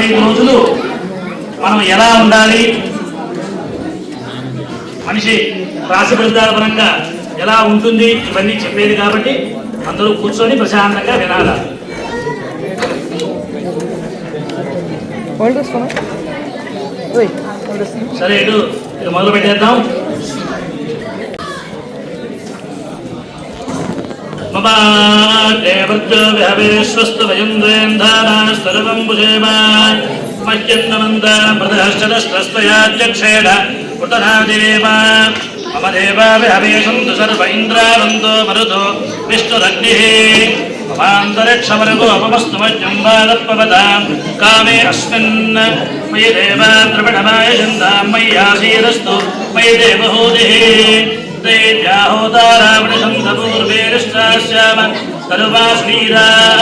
45 రోజులు మనం ఎలా ఉండాలి, మనిషి రాశి ఫలితాల పరంగా ఎలా ఉంటుంది ఇవన్నీ చెప్పేది కాబట్టి అందరూ కూర్చొని ప్రశాంతంగా వినాలి. సరే ఇటు మొదలు పెట్టేద్దాం. దేవృత్యోస్వస్తు వయంద్రేంధానాస్తర్వం భుజేమ మహ్యన్నమంత ప్రదశ్చదస్తస్తయాధ్యక్షేణ ఉత్తరాదేవ మమ దేవాభిహవేశంతు సర్వ ఇంద్రావంతో మరుతో విష్ణురగ్నిః మమాంతరిక్షవర్గో అపమస్తు మజ్జం బాలత్వవతాం కామే అస్మిన్ మయి దేవా ద్రవిణమాయ చందాం మయ్యాసీదస్తు మయి దేవహూతిః ేర్వేరిష్టాశ్యామ సర్వాస్మీరాః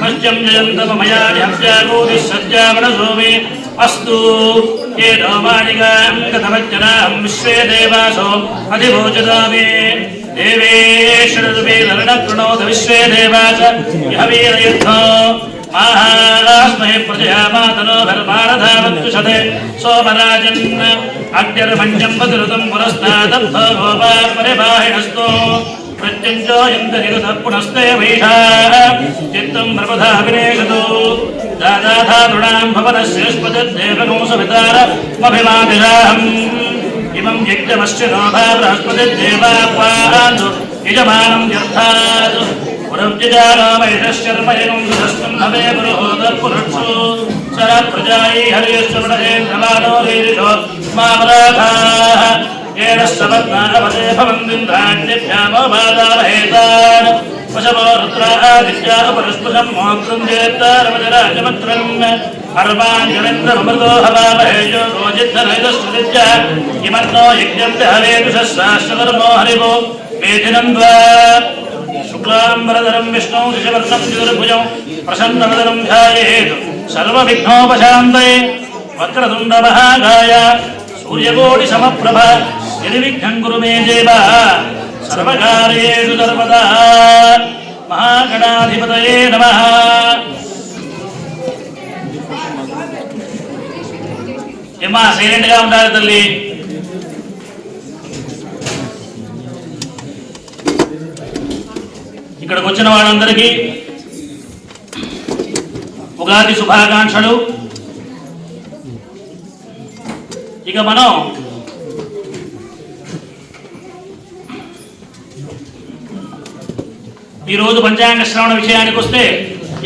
మహ్యం జయంతమయాహ్యాగోది సజ్జామనసోమే అస్తు ఏ రోమాణిగాం కథమజ్జనాం విశ్వే దేవాసో అధిభోజదామే దేవేశ్వరూపే నరణకృణోత విశ్వే దేవాస యహవీరయుద్ధో మహాస్మహే ప్రజయామాతనో ధర్మారధావంతు శతే సోమరాజన్ అగ్నిర్మంజం వదురుతం పురస్తాదబ్ధో గోపా పరిబాహిణస్తో ప్రత్యంజో ఇంద్రనిరుధ పునస్తే వైషా చిత్తం ప్రపథాభినేషతో దాదాధాతృణాం భవనస్యేష్పదేవకంసవితారమభిమాదిరాహం ఇమం యజ్ఞమశ్చినో బృహస్పతిదేవాపాహాందు యజమానం యర్థాత్ పురవ్యజానామైషశ్చర్మయనం దురస్తం హవే పురోహోదర్పురుక్షు సర ప్రజాయై హరిశ్చవడేంద్రమానో రీరిషో మామరాధాః ఏన సవత్నావతే భవందింద్రాణ్యభ్యామో బాధావహేతాన్ వశవో రుద్రాదిత్యా పరస్పరం మోక్షం చేత్తారమజరాజమత్రం హర్వాంజనేంద్రమృతో హవామహేజో రోజిద్ధనైదస్సుదిత్య ఇమన్నో యజ్ఞం హవేదుషస్సాశ్వధర్మో హరివో వేధినం ద్వా శుక్లాంబరధరం విష్ణు శశివర్ణం చతుర్భుజం ప్రసన్నవదనం ధ్యాయేత్ సర్వవిఘ్నోపశాంతయే వక్రతుండ మహాకాయ సూర్యకోటి సమప్రభ నిర్విఘ్నం కురు మే దేవ సర్వకార్యేషు సర్వదా. మహాగణాధిపతయే నమః. ఏమా సైలెంట్ గా ఉండాలి తల్లి. ఇక్కడికి వచ్చిన వాళ్ళందరికీ ఉగాది శుభాకాంక్షలు. ఇక మనం ఈరోజు పంచాంగ శ్రవణ విషయానికి వస్తే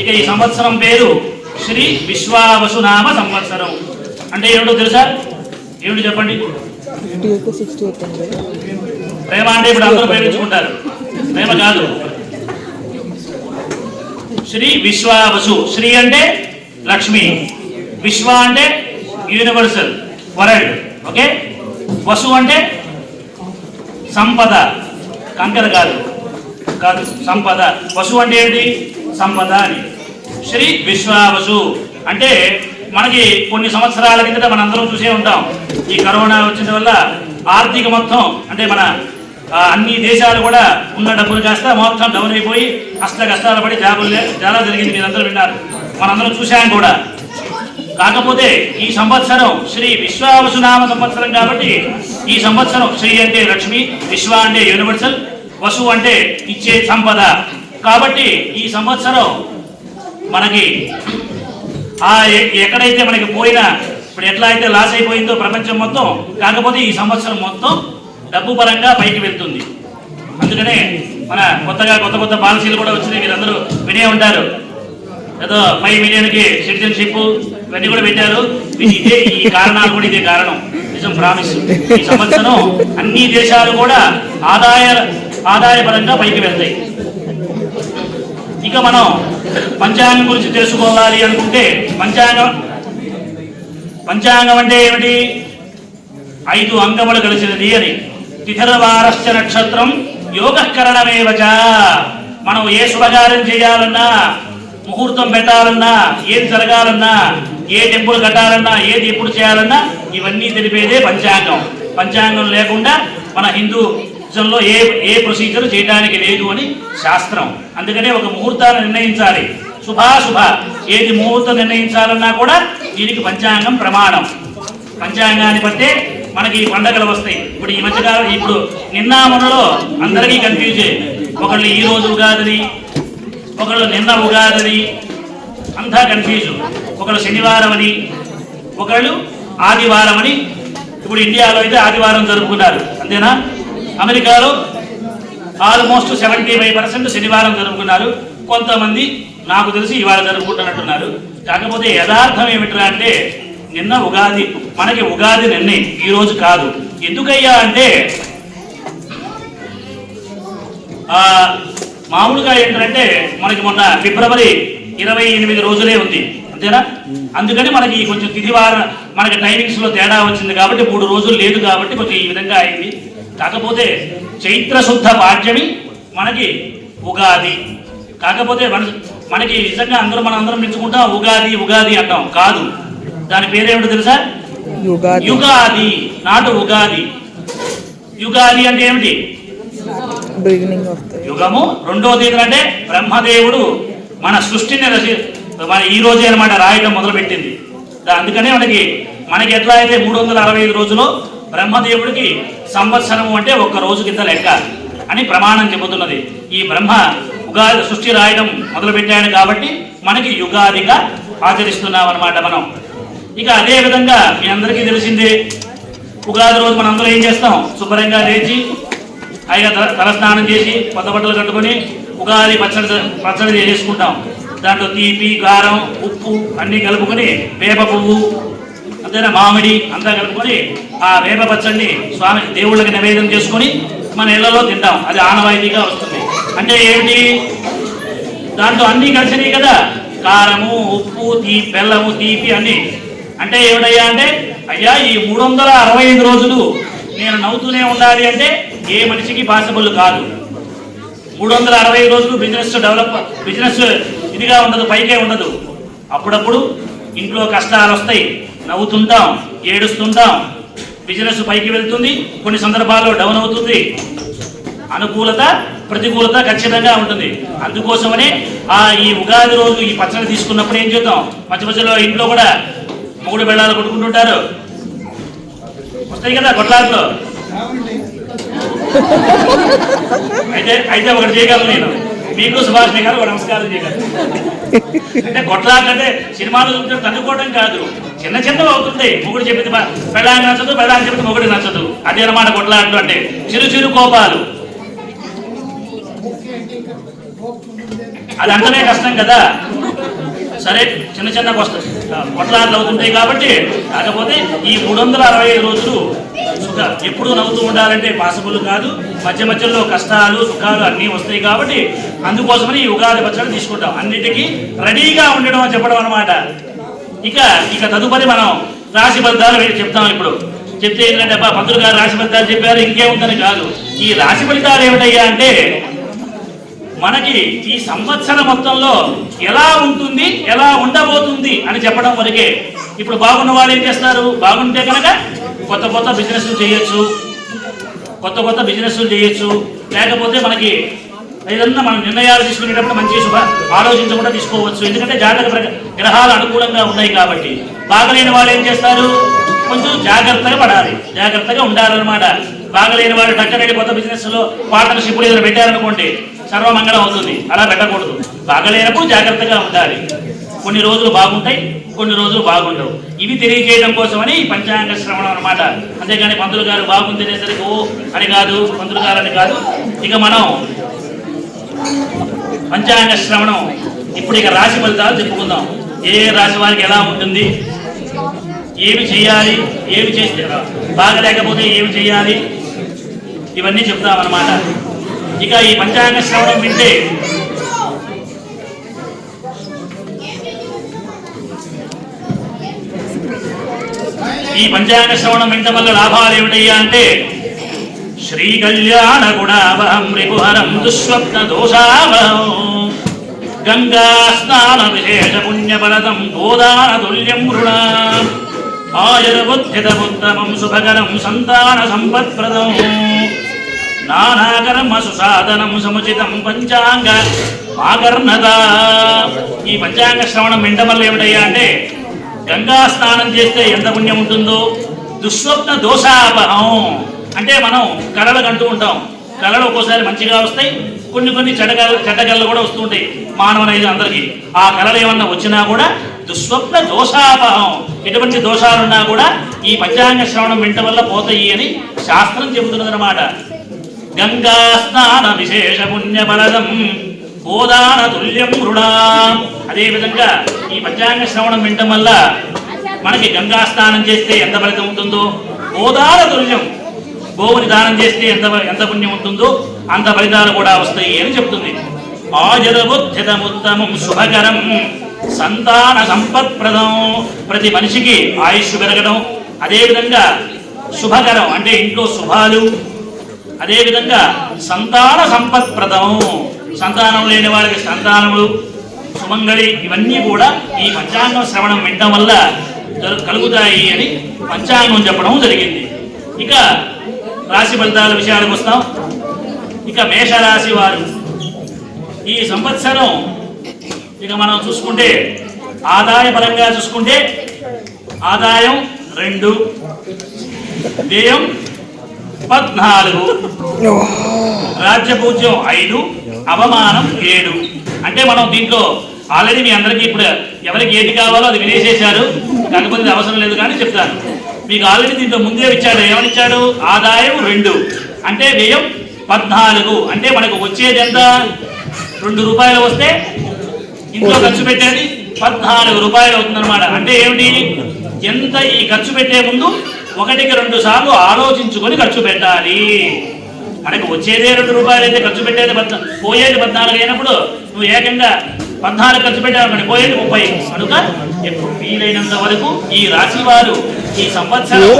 ఇక ఈ సంవత్సరం పేరు శ్రీ విశ్వావసునామ సంవత్సరం. అంటే ఏమిటో తెలుసా? ఏమిటి చెప్పండి. ప్రేమ అంటే ఇప్పుడు అందరూ ప్రేమించుకుంటారు, ప్రేమ కాదు. శ్రీ విశ్వావసు. శ్రీ అంటే లక్ష్మి, విశ్వ అంటే యూనివర్సల్ వరల్డ్, ఓకే. వసు అంటే సంపద, కంకర కాదు కాదు సంపద. వసు అంటే ఏంటి? సంపద అని. శ్రీ విశ్వావసు అంటే మనకి కొన్ని సంవత్సరాల కిందట మనందరం చూసే ఉంటాం. ఈ కరోనా వచ్చిన వల్ల ఆర్థిక మొత్తం అంటే మన అన్ని దేశాలు కూడా ఉన్న డబ్బులు కాస్త మొత్తం డౌన్ అయిపోయి కష్టాలు పడి జాబులు చాలా జరిగింది. మీరందరూ విన్నారు, మనందరం చూసాం కూడా. కాకపోతే ఈ సంవత్సరం శ్రీ విశ్వావసునామ సంవత్సరం కాబట్టి ఈ సంవత్సరం శ్రీ అంటే లక్ష్మి, విశ్వ అంటే యూనివర్సల్, వసు అంటే ఇచ్చే సంపద. కాబట్టి ఈ సంవత్సరం మనకి ఎక్కడైతే మనకి పోయినా ఇప్పుడు ఎట్లా అయితే లాస్ అయిపోయిందో ప్రపంచం మొత్తం, కాకపోతే ఈ సంవత్సరం మొత్తం డబ్బు పరంగా పైకి వెళ్తుంది. అందుకనే మన కొత్త కొత్త పాలసీలు కూడా వచ్చినాయి, మీరందరూ వినే ఉంటారు. ఏదో 5 మిలియన్కి సిటిజన్షిప్ ఇవన్నీ కూడా పెట్టారు. ఇదే ఈ కారణాలు కూడా ఇదే కారణం. నిజం, ప్రామిస్. ఈ సంవత్సరం అన్ని దేశాలు కూడా ఆదాయపరంగా పైకి వెళ్తాయి. ఇక మనం పంచాంగం గురించి తెలుసుకోవాలి అనుకుంటే పంచాంగం అంటే ఏమిటి? 5 అంగములు కలిసినది అని. తిథిర్వారశ్చ నక్షత్రం యోగకరణమేవచ. మనం ఏ శుభకార్యం చేయాలన్నా, ముహూర్తం పెట్టాలన్నా, ఏది జరగాలన్నా, ఏ టెంపుల్ కట్టాలన్నా, ఏది ఎప్పుడు చేయాలన్నా ఇవన్నీ తెలిపేదే పంచాంగం. పంచాంగం లేకుండా మన హిందూజంలో ఏ ప్రొసీజర్ చేయడానికి లేదు అని శాస్త్రం. అందుకనే ఒక ముహూర్తాన్ని నిర్ణయించాలి. శుభాశుభ ఏది ముహూర్తం నిర్ణయించాలన్నా కూడా దీనికి పంచాంగం ప్రమాణం. పంచాంగాన్ని బట్టే మనకి పండగలు వస్తాయి. ఇప్పుడు ఈ మధ్యకాలం ఇప్పుడు నిన్న మొన్నలో అందరికీ కన్ఫ్యూజ్. ఒకళ్ళు ఈ రోజు ఉగాదిని, ఒకళ్ళు నిన్న ఉగాదిని, అంతా కన్ఫ్యూజు. ఒకళ్ళు శనివారం అని, ఒకళ్ళు ఆదివారం అని. ఇప్పుడు ఇండియాలో అయితే ఆదివారం జరుపుకున్నారు, అంతేనా? అమెరికాలో ఆల్మోస్ట్ 75% శనివారం జరుపుకున్నారు. కొంతమంది నాకు తెలిసి ఇవాళ జరుపుకుంటున్నట్టున్నారు. కాకపోతే యథార్థం ఏమిట్రా అంటే నిన్న ఉగాది, మనకి ఉగాది నిన్నే, ఈరోజు కాదు. ఎందుకయ్యా అంటే మామూలుగా ఏంటంటే మనకి మొన్న ఫిబ్రవరి 28 రోజులే ఉంది, అంతేనా? అందుకని మనకి కొంచెం తిథివారం మనకి టైమింగ్స్లో తేడా వచ్చింది కాబట్టి 3 రోజులు లేదు కాబట్టి కొంచెం ఈ విధంగా అయింది. కాకపోతే చైత్ర శుద్ధ పాడ్యమి మనకి ఉగాది. కాకపోతే మనకి నిజంగా మనందరం మెచ్చుకుంటాం ఉగాది ఉగాది అంటాం, కాదు. దాని పేరేమిటో తెలుసా? యుగాది, నాటు ఉగాది. యుగాది అంటే ఏమిటి? యుగము. రెండో తేదీ అంటే బ్రహ్మదేవుడు మన సృష్టిని మన ఈ రోజే అనమాట రాయటం మొదలుపెట్టింది. అందుకనే మనకి ఎట్లా అయితే 365 రోజులు బ్రహ్మదేవుడికి సంవత్సరము అంటే ఒక్క రోజు కింద లెక్క అని ప్రమాణం చెబుతున్నది. ఈ బ్రహ్మ ఉగాది సృష్టి రాయడం మొదలుపెట్టాడు కాబట్టి మనకి యుగాదిగా ఆచరిస్తున్నాం అనమాట మనం. ఇక అదే విధంగా మీ అందరికీ తెలిసిందే, ఉగాది రోజు మనం అందరూ ఏం చేస్తాం? శుభ్రంగా లేచి ఆయన తలస్నానం చేసి కొత్త బట్టలు కట్టుకొని ఉగాది పచ్చడి చేసుకుంటాం. దాంట్లో తీపి, కారం, ఉప్పు అన్నీ కలుపుకొని వేప పువ్వు, అంతేనా, మామిడి అంతా కలుపుకొని ఆ వేప పచ్చడిని స్వామి దేవుళ్ళకి నివేదన చేసుకొని మన ఇళ్లలో తింటాం. అది ఆనవాయితీగా వస్తుంది. అంటే ఏమిటి? దాంట్లో అన్నీ కలిసినాయి కదా, కారము, ఉప్పు, బెల్లము, తీపి అన్నీ. అంటే ఏమిటయ్యా అంటే, అయ్యా ఈ 365 రోజులు నేను నవ్వుతూనే ఉండాలి అంటే ఏ మనిషికి పాసిబుల్ కాదు. 365 రోజులు బిజినెస్ ఇదిగా ఉండదు, పైకే ఉండదు. అప్పుడప్పుడు ఇంట్లో కష్టాలు వస్తాయి, నవ్వుతుంటాం, ఏడుస్తుంటాం. బిజినెస్ పైకి వెళ్తుంది, కొన్ని సందర్భాల్లో డౌన్ అవుతుంది. అనుకూలత ప్రతికూలత ఖచ్చితంగా ఉంటుంది. అందుకోసమనే ఈ ఉగాది రోజు ఈ పచ్చడి తీసుకున్నప్పుడు ఏం చేద్దాం, మధ్య మధ్యలో ఇంట్లో కూడా మూడు బెళ్ళాలు కొట్టుకుంటుంటారు, వస్తాయి కదా కొట్లాట్లో. అయితే ఒకటి చేయగలను నేను, మీకు సుభాషిణి గారు ఒక నమస్కారం చేయగలను. అంటే కొట్లాటంటే సినిమాలు తన్నుకోవడం కాదు, చిన్న చిన్నవి అవుతుంది. మొగుడు చెప్పింది పెళ్ళానికి నచ్చదు, పెళ్ళానికి చెప్పింది మొగుడికి నచ్చదు. అదే అన్నమాట కొట్లాటలు అంటే, చిరు చిరు కోపాలు. అది అంటనే కష్టం కదా. సరే, చిన్న చిన్న కొట్లాటలు అవుతుంటాయి కాబట్టి. కాకపోతే ఈ 365 రోజులు ఎప్పుడూ నవ్వుతూ ఉండాలంటే పాసిబుల్ కాదు. మధ్య మధ్యలో కష్టాలు సుఖాలు అన్నీ వస్తాయి కాబట్టి అందుకోసమని ఈ ఉగాది పచ్చడి తీసుకుంటాం. అన్నిటికీ రెడీగా ఉండడం అని చెప్పడం అనమాట. ఇక తదుపరి మనం రాశి ఫలితాలు చెప్తాం. ఇప్పుడు చెప్తే ఏంటంటే పంతులు గారు రాశి ఫలితాలు చెప్పారు, ఇంకేముందని కాదు. ఈ రాశి ఫలితాలు ఏమిటయ్యా అంటే మనకి ఈ సంవత్సరం మొత్తంలో ఎలా ఉంటుంది, ఎలా ఉండబోతుంది అని చెప్పడం వరకే. ఇప్పుడు బాగున్న వాళ్ళు ఏం చేస్తారు? బాగుంటే కనుక కొత్త బిజినెస్లు చేయొచ్చు, కొత్త బిజినెస్లు చేయొచ్చు. లేకపోతే మనకి ఏదన్నా మనం నిర్ణయాలు తీసుకునేటప్పుడు మంచి ఆలోచించకుండా తీసుకోవచ్చు. ఎందుకంటే గ్రహాలు అనుకూలంగా ఉన్నాయి కాబట్టి. బాగలేని వాళ్ళు ఏం చేస్తారు? కొంచెం జాగ్రత్తగా పడాలి, జాగ్రత్తగా ఉండాలన్నమాట. బాగలేని వాళ్ళు టక్కనడి కొత్త బిజినెస్లో పార్ట్నర్షిప్లు ఏదైనా పెట్టారనుకోండి, సర్వమంగళం అవుతుంది. అలా పెట్టకూడదు. బాగలేనప్పుడు జాగ్రత్తగా ఉండాలి. కొన్ని రోజులు బాగుంటాయి, కొన్ని రోజులు బాగుండవు. ఇవి తెలియజేయడం కోసమని పంచాంగ శ్రవణం అనమాట. అంతేగాని పంతులు గారు బాగుంది అనేసరికి ఓ అని కాదు, పంతులు గారు అని కాదు. ఇక మనం పంచాంగ శ్రవణం ఇప్పుడు ఇక రాశి ఫలితాలు చెప్పుకుందాం. ఏ రాశి వారికి ఎలా ఉంటుంది, ఏమి చేయాలి, ఏమి చేస్తే బాగలేకపోతే ఏమి చేయాలి, ఇవన్నీ చెప్తామన్నమాట. ఇక ఈ పంచాంగ శ్రవణం వింటే ఈ పంచాంగ శ్రవణం వినటం వల్ల లాభాలు ఏమిటయ్యా అంటే శ్రీ కళ్యాణ గుణావహం రిపుహరం దుస్వప్న దోషావహం గంగా స్నాన విశేష పుణ్యఫలదం గోదాన తుల్యం రుణ ఆయుర్బుద్ధితముత్తమం శుభకరం సంతాన సంపత్ప్రదం నానాకర్మ సుసాధనం సముచితం పంచాంగ ఆగర్ణద. ఈ పంచాంగ శ్రవణం వినడం వల్ల ఏమిటయ్యా అంటే గంగా స్నానం చేస్తే ఎంత పుణ్యం ఉంటుందో, దుస్వప్న దోషాపహం అంటే మనం కళలు కంటూ ఉంటాం, కళలు ఒక్కోసారి మంచిగా వస్తాయి, కొన్ని చెడ్డకళలు కూడా వస్తూ ఉంటాయి మానవునైదు అందరికీ. ఆ కళలు ఏమన్నా వచ్చినా కూడా దుస్వప్న దోషాపహం, ఎటువంటి దోషాలున్నా కూడా ఈ పంచాంగ శ్రవణం వినటం వల్ల పోతాయి అని శాస్త్రం చెబుతున్నదన్నమాట. గంగా స్నాన విశేష పుణ్యఫలదం గోదాన తుల్యం రుణా. అదేవిధంగా ఈ పంచాంగ శ్రవణం వినటం వల్ల మనకి గంగా స్నానం చేస్తే ఎంత ఫలితం ఉంటుందో, గోదాన తుల్యం గోవుని దానం చేస్తే ఎంత పుణ్యం ఉంటుందో అంత ఫలితాలు కూడా వస్తాయి అని చెప్తుంది. ఆయుర్బుద్ధితముత్తమం శుభకరం సంతాన సంపత్ప్రదం. ప్రతి మనిషికి ఆయుష్ పెరగడం, అదేవిధంగా శుభకరం అంటే ఇంట్లో శుభాలు, అదేవిధంగా సంతాన సంపత్ప్రదం సంతానం లేని వారికి సంతానములు, సుమంగళి, ఇవన్నీ కూడా ఈ పంచాంగం శ్రవణం వినడం వల్ల కలుగుతాయి అని పంచాంగం చెప్పడం జరిగింది. ఇక రాశి ఫలితాల విషయాలకు వస్తాం. ఇక మేషరాశి వారు ఈ సంవత్సరం ఇక మనం చూసుకుంటే ఆదాయ పరంగా చూసుకుంటే ఆదాయం 2, వ్యయం 14, రాజ్యపూజ్యం 5, అవమానం 7. అంటే మనం దీంట్లో ఆల్రెడీ మీ అందరికీ ఇప్పుడు ఎవరికి ఏది కావాలో అది వినేసేశారు, కాకపోతే అవసరం లేదు కానీ చెప్తాను. మీకు ఆల్రెడీ దీంట్లో ముందే ఇచ్చాడు. ఏమనిచ్చాడు? ఆదాయం 2 అంటే వ్యయం 14. అంటే మనకు వచ్చేది ఎంత? 2 రూపాయలు వస్తే ఇంట్లో ఖర్చు పెట్టేది 14 రూపాయలు అవుతుందన్నమాట. అంటే ఏమిటి? ఎంత ఈ ఖర్చు పెట్టే ముందు 1కి 2 సార్లు ఆలోచించుకొని ఖర్చు పెట్టాలి. మనకు వచ్చేదే 2 రూపాయలు అయితే ఖర్చు పెట్టేది పోయేది 14 అయినప్పుడు నువ్వు ఏకంగా 14 ఖర్చు పెట్టావు, పోయేది 30. కనుక ఎప్పుడు వీలైనంత వరకు ఈ రాశి వారు ఈ సంవత్సరం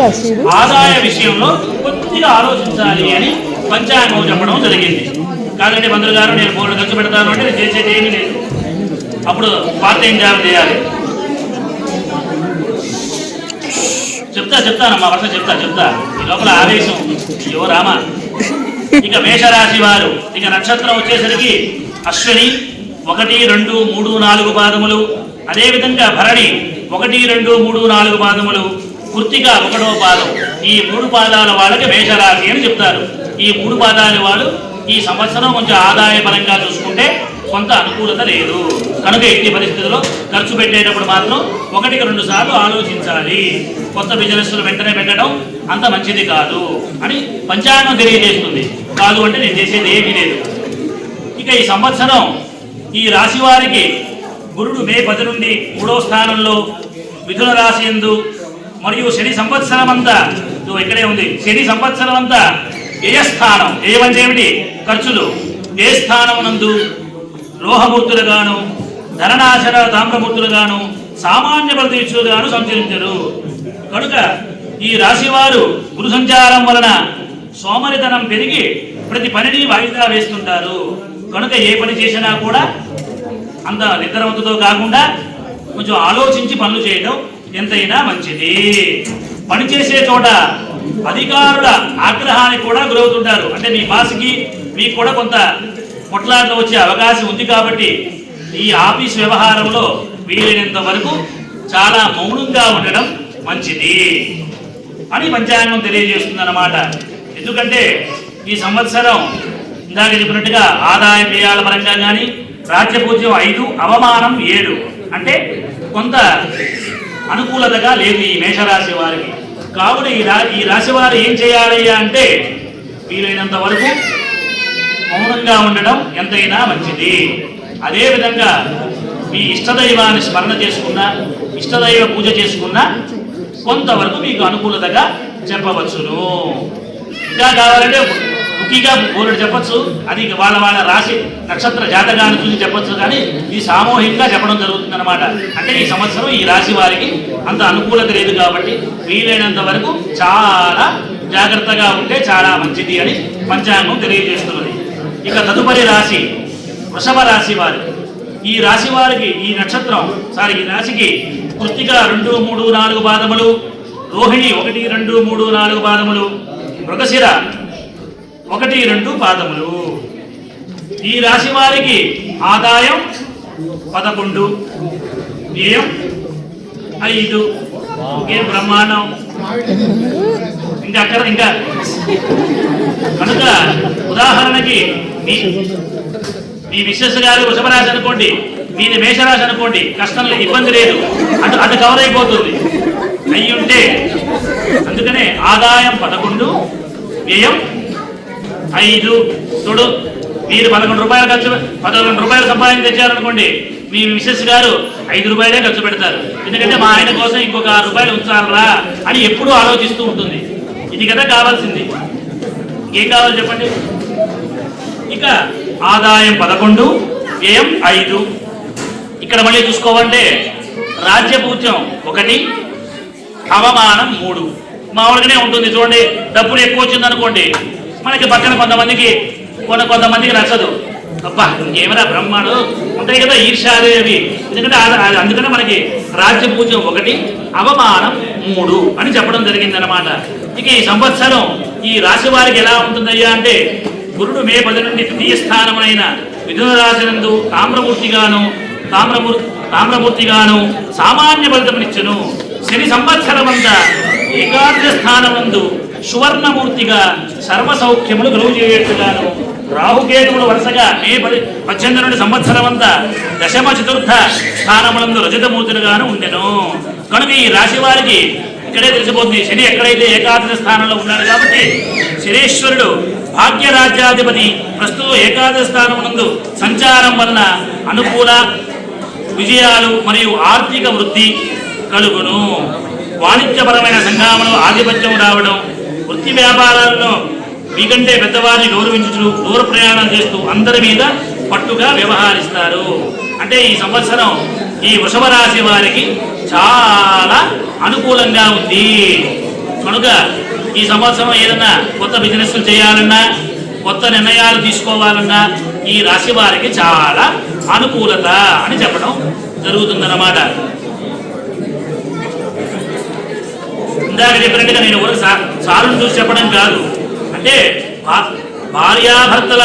ఆదాయ విషయంలో కొద్దిగా ఆలోచించాలి అని పంచాంగం చెప్పడం జరిగింది. కాదండి మంత్రులు గారు నేను 3 ఖర్చు పెడతాను అంటే నేను చేసేది ఏమీ లేదు, అప్పుడు పార్ట్ టైం జాబ్ చేయాలి. చెప్తానమ్మా వర్ష చెప్తా ఈ లోపల ఆవేశం యో రామా. ఇక మేషరాశి వారు ఇక నక్షత్రం వచ్చేసరికి అశ్విని 1, 2, 3, 4 పాదములు, అదేవిధంగా భరణి 1, 2, 3, 4 పాదములు, కృత్తిక 1వ పాదం. ఈ 3 పాదాల వాళ్ళకి మేషరాశి అని చెప్తారు. ఈ 3 పాదాల వాళ్ళు ఈ సంవత్సరం కొంచెం ఆదాయ పరంగా చూసుకుంటే కొంత అనుకూలత లేదు. కనుక ఎట్టి పరిస్థితుల్లో ఖర్చు పెట్టేటప్పుడు మాత్రం 1కి 2 సార్లు ఆలోచించాలి. కొత్త బిజినెస్లు వెంటనే పెట్టడం అంత మంచిది కాదు అని పంచాంగం తెలియజేస్తుంది. కాదు అంటే నేను చేసేది ఏమీ లేదు. ఇక ఈ సంవత్సరం ఈ రాశి వారికి గురుడు మే 10 నుండి 3వ స్థానంలో మిథున రాశి యందు, మరియు శని సంవత్సరం అంతా ఇక్కడే ఉంది. శని సంవత్సరం అంతా వ్యయస్థానం, ఏమంటే ఏమిటి? ఖర్చులు. ఏ స్థానం నందు లోహమూర్తులుగాను, ధననాశన తామ్రమూర్తులుగాను, సామాన్య ప్రతీక్షలుగాను సంచరించరు. కనుక ఈ రాశివారు గురు సంచారం వలన సోమరితనం పెరిగి ప్రతి పనిని వాయిదా వేస్తుంటారు. కనుక ఏ పని చేసినా కూడా అంత నిద్రవంతుతో కాకుండా కొంచెం ఆలోచించి పనులు చేయడం ఎంతైనా మంచిది. పనిచేసే చోట అధికారుల ఆగ్రహానికి కూడా గురవుతుంటారు. అంటే మీ బాస్కి మీకు కూడా కొంత కొట్లాటలు వచ్చే అవకాశం ఉంది. కాబట్టి ఈ ఆఫీస్ వ్యవహారంలో వీలైనంత వరకు చాలా మౌనంగా ఉండడం మంచిది అని పంచాంగం తెలియజేస్తుంది అన్నమాట. ఎందుకంటే ఈ సంవత్సరం ఇందాక చెప్పినట్టుగా ఆదాయ వ్యయాల పరంగా కానీ రాజ్యపూజ్యం 5, అవమానం 7 అంటే కొంత అనుకూలతగా లేదు ఈ మేషరాశి వారికి. కావున ఈ రాశి వారు ఏం చేయాలయ్యా అంటే వీలైనంత వరకు మౌనంగా ఉండడం ఎంతైనా మంచిది. అదేవిధంగా మీ ఇష్టదైవాన్ని స్మరణ చేసుకున్నా, ఇష్టదైవ పూజ చేసుకున్నా కొంతవరకు మీకు అనుకూలతగా చెప్పవచ్చును. ఇంకా కావాలంటే ముఖ్యంగా బోర్డు చెప్పచ్చు, అది వాళ్ళ రాశి నక్షత్ర జాతకాన్ని చూసి చెప్పచ్చు. కానీ ఇది సామూహికంగా చెప్పడం జరుగుతుంది అనమాట. అంటే ఈ సంవత్సరం ఈ రాశి వారికి అంత అనుకూలత లేదు కాబట్టి వీలైనంత వరకు చాలా జాగ్రత్తగా ఉంటే చాలా మంచిది అని పంచాంగం తెలియజేస్తున్నది. ఇక తదుపరి రాశి వృషభ రాశి వారు. ఈ రాశి వారికి ఈ రాశికి కృత్తిక 2, 3, 4 పాదములు, రోహిణి 1, 2, 3, 4 పాదములు, మృగశిర 1, 2 పాదములు. ఈ రాశి వారికి ఆదాయం 11, వ్యయం 5. ఏం బ్రహ్మాండం. ఇంకా కనుక ఉదాహరణకి మీ మిస్సెస్ గారు వృషభ రాశి అనుకోండి, మీది మేషరాశి అనుకోండి, కష్టం లేదు, ఇబ్బంది లేదు, అటు కవర్ అయిపోతుంది అయ్యి ఉంటే. అందుకనే ఆదాయం 11, వ్యయం 5. చూడు, మీరు 11 రూపాయలు సంపాదించి తెచ్చారనుకోండి, మీ మిస్సెస్ గారు 5 రూపాయలే ఖర్చు పెడతారు. ఎందుకంటే మా ఆయన కోసం ఇంకొక 6 రూపాయలు ఉంచాలరా అని ఎప్పుడూ ఆలోచిస్తూ ఉంటుంది. ఇది కదా కావాల్సింది. ఏం కావాలి చెప్పండి. ఇక ఆదాయం 11, వ్యయం 5. ఇక్కడ మళ్ళీ చూసుకోవాలంటే రాజ్యపూజ్యం 1, అవమానం 3. మామూలుగానే ఉంటుంది. చూడండి, డబ్బులు ఎక్కువ వచ్చింది అనుకోండి, మనకి పక్కన కొంతమందికి నచ్చదు. అబ్బా ఇంకేమైనా బ్రహ్మాడు ఉంటాయి కదా, ఈర్ష్యాలు అవి. ఎందుకంటే అందుకనే మనకి రాజ్యపూజ్యం 1, అవమానం 3 అని చెప్పడం జరిగిందనమాట. ఇక ఈ సంవత్సరం ఈ రాశి వారికి ఎలా ఉంటుందయ్యా అంటే, గురుడు మే 10 నుండి తృతీయ స్థానమైన మిథున రాశి నందు తామ్రమూర్తిగాను సామాన్య ఫలితమునిచ్చును. శని సంవత్సరమంతా ఏకాదశ స్థానమందు సువర్ణమూర్తిగా సర్వసౌఖ్యములు కలుగు చేయట్టుగాను, రాహుకేతువులు వరుసగా మే 18 నుండి సంవత్సరమంతా దశమ చతుర్థ స్థానములందు రజతమూర్తులుగాను ఉండెను. కనుక ఈ రాశి వారికి ఇక్కడే తెలిసిపోతుంది. శని ఎక్కడైతే ఏకాదశ స్థానంలో ఉన్నాడు కాబట్టి శనీశ్వరుడు భాగ్యరాజ్యాధిపతి ప్రస్తుతం ఏకాదశ స్థానమునందు సంచారం వలన అనుకూల విజయాలు మరియు ఆర్థిక వృద్ధి కలుగును. వాణిజ్యపరమైన సంఘాలలో ఆధిపత్యం రావడం, వృత్తి వ్యాపారాలను మీకంటే పెద్దవారిని గౌరవించుచు దూర ప్రయాణం చేస్తూ అందరి మీద పట్టుగా వ్యవహరిస్తారు. అంటే ఈ సంవత్సరం ఈ వృషభ రాశి వారికి చాలా అనుకూలంగా ఉంది. కనుక ఈ సంవత్సరం ఏదన్నా కొత్త బిజినెస్లు చేయాలన్నా, కొత్త నిర్ణయాలు తీసుకోవాలన్నా ఈ రాశి వారికి చాలా అనుకూలత అని చెప్పడం జరుగుతుందన్నమాట. ఇందాక చెప్పినట్టుగా నేను ఎవరు సారును చూసి చెప్పడం కాదు. అంటే భార్యాభర్తల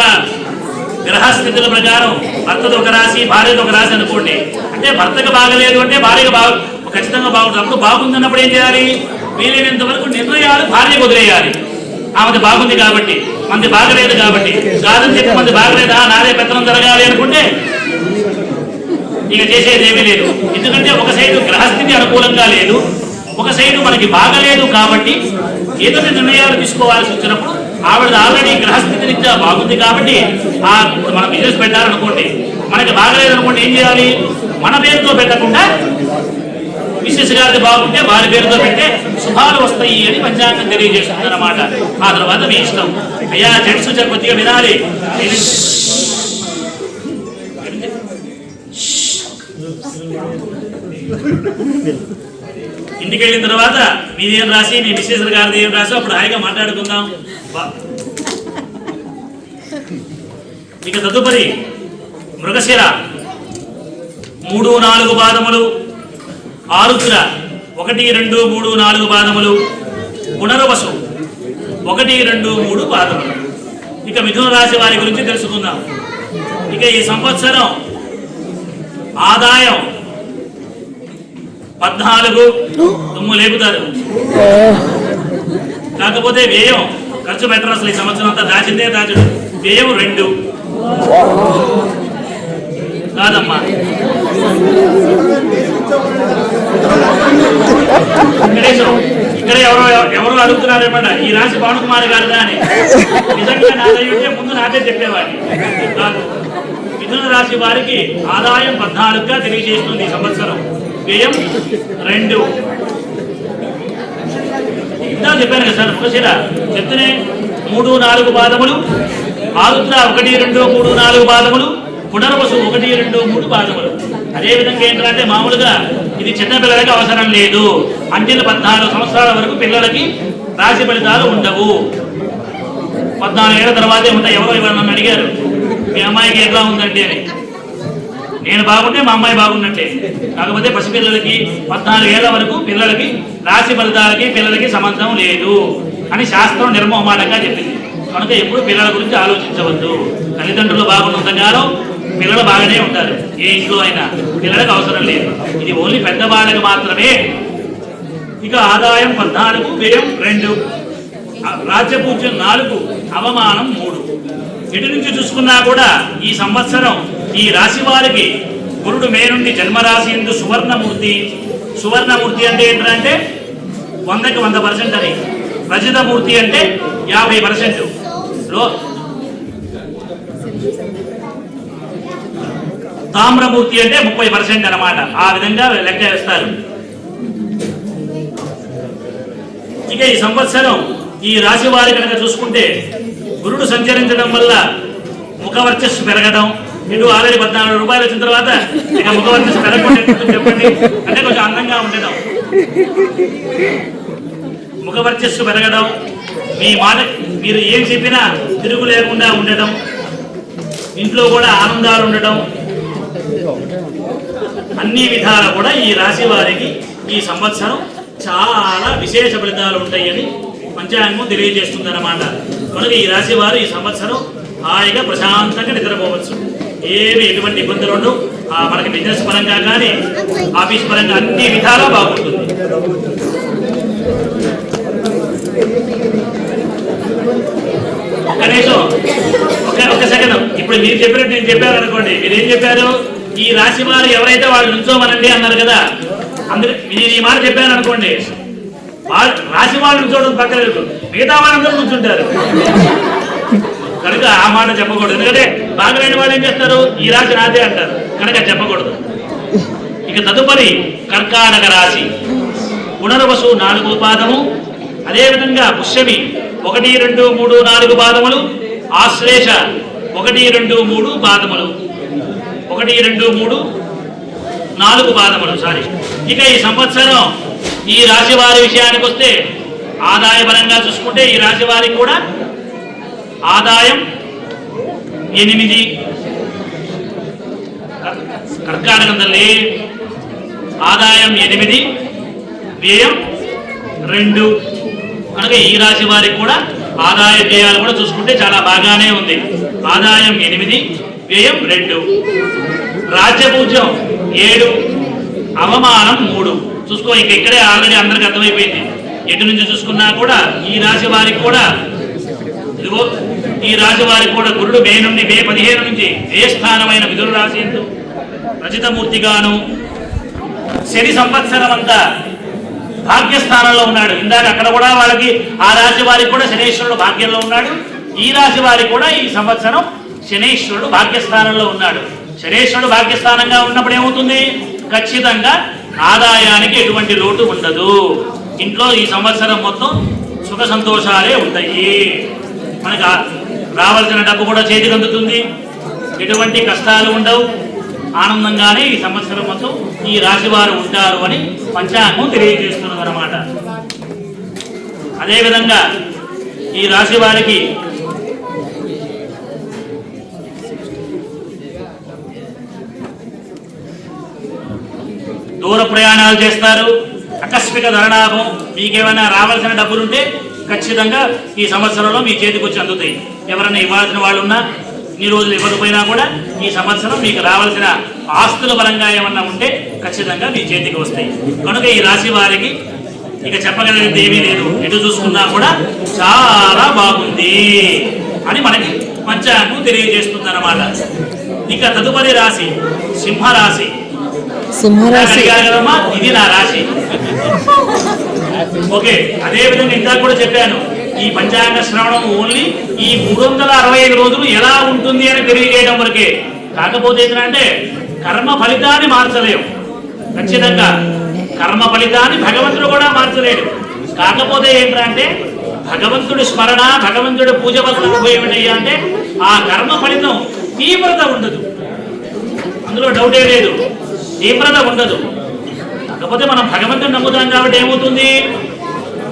గ్రహస్థితుల ప్రకారం భర్తది ఒక రాశి, భార్యది ఒక రాశి అనుకోండి. అంటే భర్తకు బాగలేదు అంటే భార్యకు ఖచ్చితంగా బాగుంటుంది. అప్పుడు బాగుందన్నప్పుడు ఏం చేయాలి? వీలైనంత వరకు నిర్ణయాలు భార్య వదిలేయాలి. ఆమెది బాగుంది కాబట్టి, మనది బాగలేదు కాబట్టి. కాదని చెప్పి మనది బాగలేదా, నాదే పెత్తనం జరగాలి అనుకుంటే ఇక చేసేది ఏమీ లేదు. ఎందుకంటే ఒక సైడు గ్రహస్థితి అనుకూలంగా లేదు, ఒక సైడు మనకి బాగలేదు కాబట్టి ఏదో నిర్ణయాలు తీసుకోవాల్సి వచ్చినప్పుడు ఆవిడ ఆల్రెడీ గ్రహస్థితి రీత్యా బాగుంది కాబట్టి మనం బిజినెస్ పెట్టాలనుకోండి, మనకి బాగలేదు అనుకోండి, ఏం చేయాలి? మన పేరుతో పెట్టకుండా మిస్సెస్ గారిది బాగుంటే వారి పేరుతో పెట్టే శుభాలు వస్తాయి అని పంచాంగం తెలియజేస్తుంది అన్నమాట. ఆ తర్వాత మీ ఇష్టం. అయ్యా జెంట్స్ కొద్దిగా వినాలి. ఇంటికి వెళ్ళిన తర్వాత మీదేం రాసి, మీ మిస్సెస్ గారిది ఏం రాసి అప్పుడు హాయిగా మాట్లాడుకుందాం. ఇక తదుపరి మృగశిర 3-4 పాదములు, ఆరుద్ర 1, 2, 3, 4 పాదములు, పునర్వసు 1, 2, 3 పాదములు. ఇక మిథున రాశి వారి గురించి తెలుసుకుందాం. ఇక ఈ సంవత్సరం ఆదాయం 14, తుమ్ము లేపుతారు. కాకపోతే వ్యయం ఖర్చు పెట్టరు. అసలు ఈ సంవత్సరం అంతా దాచిందే దాచుడు. వ్యయం 2 కాదమ్మా. ఇక్కడ ఎవరు అడుగుతున్నారు ఏమన్నా ఈ రాశి భానుకుమారి గారు అని. నిజంగా నాదయ్యుంటే ముందు నాకే చెప్పేవాడిని కాదు. మిథున రాశి వారికి ఆదాయం 14గా తెలియజేస్తుంది ఈ సంవత్సరం. వ్యయం 2. ఇందా చెప్పాను కదా సార్, మృగశిర చెప్తూనే 3-4 పాదములు, ఆరుద్ర 1, 2, 3, 4 పాదములు, పునర్వసు 1, 2, 3 పాదములు. అదేవిధంగా ఏంటంటే మామూలుగా ఇది చిన్న పిల్లలకి అవసరం లేదు. అంటిన 14 సంవత్సరాల వరకు పిల్లలకి రాశి ఫలితాలు ఉండవు. 14 ఏళ్ల తర్వాతే ఉంటాయి. ఎవరో నన్ను అడిగారు, మీ అమ్మాయికి ఎట్లా ఉందండి అని. నేను బాగుంటే మా అమ్మాయి బాగున్నట్టే. కాకపోతే పసిపిల్లలకి 14 ఏళ్ల వరకు పిల్లలకి రాశి ఫలితాలకి పిల్లలకి సంబంధం లేదు అని శాస్త్రం నిర్మోహమాటంగా చెప్పింది. కనుక ఎప్పుడు పిల్లల గురించి ఆలోచించవద్దు. తల్లిదండ్రులు బాగున్నంత కాలం పిల్లలు బాగానే ఉంటారు. ఏ ఇంట్లో అయినా పిల్లలకు అవసరం లేదు. ఇది ఓన్లీ పెద్దవాళ్ళకి మాత్రమే. ఇక ఆదాయం 14, వ్యయం 2, రాజ్యపూజ్యం 4, అవమానం 3. ఎటు నుంచి చూసుకున్నా కూడా ఈ సంవత్సరం ఈ రాశి వారికి గురుడు మే నుండి జన్మరాశి ఎందు సువర్ణమూర్తి. సువర్ణమూర్తి అంటే ఏంటంటే 100కి 100% అని. రజితమూర్తి అంటే 50%. తామ్రమూర్తి అంటే 30% అన్నమాట. ఆ విధంగా లెక్క వేస్తారు. ఇక ఈ సంవత్సరం ఈ రాశి వారి కనుక చూసుకుంటే గురుడు సంచరించడం వల్ల ముఖవర్చస్సు పెరగడం. ఇటు ఆల్రెడీ 14 రూపాయలు వచ్చిన తర్వాత ఇక ముఖవర్చస్సు పెరగకుండా చెప్పండి, అంటే కొంచెం అందంగా ఉండడం. ముఖవర్చస్సు పెరగడం, మీ మాట మీరు ఏం చెప్పినా తిరుగు లేకుండా ఉండటం, ఇంట్లో కూడా ఆనందాలు ఉండటం, అన్ని విధాలు కూడా ఈ రాశి వారికి ఈ సంవత్సరం చాలా విశేష ఫలితాలు ఉంటాయని పంచాంగం తెలియజేస్తుంది అన్నమాట. కనుక ఈ రాశి వారు ఈ సంవత్సరం హాయిగా ప్రశాంతంగా నిద్రపోవచ్చు. ఏమి ఎటువంటి ఇబ్బందులు ఉండవు. మనకి బిజినెస్ పరంగా కానీ ఆఫీస్ పరంగా అన్ని విధాలా బాగుంటుంది. ఒక్క నిమిషం, ఒక సెకండ్. ఇప్పుడు మీరు చెప్పినట్టు నేను చెప్పారు అనుకోండి. మీరు ఏం చెప్పారు? ఈ రాశి వారు ఎవరైతే వాళ్ళు నుంచోమనండి అన్నారు కదా. అందుకే నేను ఈ మాట చెప్పాను అనుకోండి, రాశి వాళ్ళు నుంచోవడం పక్కన మిగతా వాళ్ళందరూ నుంచుంటారు. కనుక ఆ మాట చెప్పకూడదు. ఎందుకంటే బాగలేని వాళ్ళు ఏం చేస్తారు? ఈ రాశి నాదే అంటారు. కనుక చెప్పకూడదు. ఇక తదుపరి కర్కాటక రాశి. పునర్వసు 4 పాదము, అదేవిధంగా పుష్యమి 1, 2, 3, 4 పాదములు, ఆశ్లేష 1, 2, 3 పాదములు, 1, 2, 3, 4 పాదములు. సారీ. ఇక ఈ సంవత్సరం ఈ రాశి వారి విషయానికి వస్తే ఆదాయ పరంగా చూసుకుంటే ఈ రాశి వారికి కూడా ఆదాయం 8. కర్కాటకం తల్లి ఆదాయం 8, వ్యయం 2. కనుక ఈ రాశి వారికి కూడా ఆదాయ వ్యయాలు కూడా చూసుకుంటే చాలా బాగానే ఉంది. ఆదాయం 8, వ్యయం 2. రాజ్యపూజ్యం 7, అవమానం 3. చూసుకో, ఇంక ఇక్కడే ఆల్రెడీ అందరికి అర్థమైపోయింది. ఎటు నుంచి చూసుకున్నా కూడా ఈ రాశి వారికి కూడా ఇదిగో ఈ రాశి వారికి కూడా గురుడు మే నుండి మే 15 నుంచి ఏ స్థానమైన మిథున రాశి ఎందు రజితమూర్తిగాను, శని సంవత్సరం అంతా భాగ్యస్థానంలో ఉన్నాడు. ఇందాక అక్కడ కూడా వాళ్ళకి ఆ రాశి వారికి కూడా శనేశ్వరుడు భాగ్యంలో ఉన్నాడు. ఈ రాశి వారికి కూడా ఈ సంవత్సరం శనేశ్వరుడు భాగ్యస్థానంలో ఉన్నాడు. శనేశ్వరుడు భాగ్యస్థానంగా ఉన్నప్పుడు ఏమవుతుంది? ఖచ్చితంగా ఆదాయానికి ఎటువంటి లోటు ఉండదు. ఇంట్లో ఈ సంవత్సరం మొత్తం సుఖ సంతోషాలే ఉంటాయి. మనకు రావాల్సిన డబ్బు కూడా చేతికి అందుతుంది. ఎటువంటి కష్టాలు ఉండవు. ఆనందంగానే ఈ సంవత్సరం మొత్తం ఈ రాశి వారు ఉంటారు అని పంచాంగం తెలియజేస్తున్నది అన్నమాట. అదేవిధంగా ఈ రాశి వారికి దూర ప్రయాణాలు చేస్తారు. ఆకస్మిక ధనలాభం. మీకేమైనా రావాల్సిన డబ్బులుంటే ఖచ్చితంగా ఈ సంవత్సరంలో మీ చేతికి వచ్చి అందుతాయి. ఎవరైనా ఇవ్వాల్సిన వాళ్ళు ఉన్నా ఇన్ని రోజులు ఇవ్వకపోయినా కూడా ఈ సంవత్సరం మీకు రావాల్సిన ఆస్తుల పరంగా ఏమన్నా ఉంటే ఖచ్చితంగా మీ చేతికి వస్తాయి. కనుక ఈ రాశి వారికి ఇక చెప్పగలిగేది ఏమీ లేదు. ఎటు చూసుకున్నా కూడా చాలా బాగుంది అని మనకి పంచాంగం తెలియజేస్తుంది అన్నమాట. ఇక తదుపరి రాశి సింహరాశి. కదమ్మా, ఇది నా రాశి. ఓకే, అదే విధంగా ఇంకా కూడా చెప్పాను. ఈ పంచాంగ శ్రవణం ఓన్లీ ఈ 365 రోజులు ఎలా ఉంటుంది అని తెలియజేయడం వరకే. కాకపోతే ఏంటంటే కర్మ ఫలితాన్ని మార్చలేము. ఖచ్చితంగా కర్మ ఫలితాన్ని భగవంతుడు కూడా మార్చలేడు. కాకపోతే ఏంటంటే భగవంతుడి స్మరణ, భగవంతుడి పూజ వల్ల ఉపయోగమయ్యా అంటే ఆ కర్మ ఫలితం తీవ్రత ఉండదు. అందులో డౌటే లేదు, తీవ్రత ఉండదు. కాకపోతే మనం భగవంతుని నమ్ముతాం కాబట్టి ఏమవుతుంది?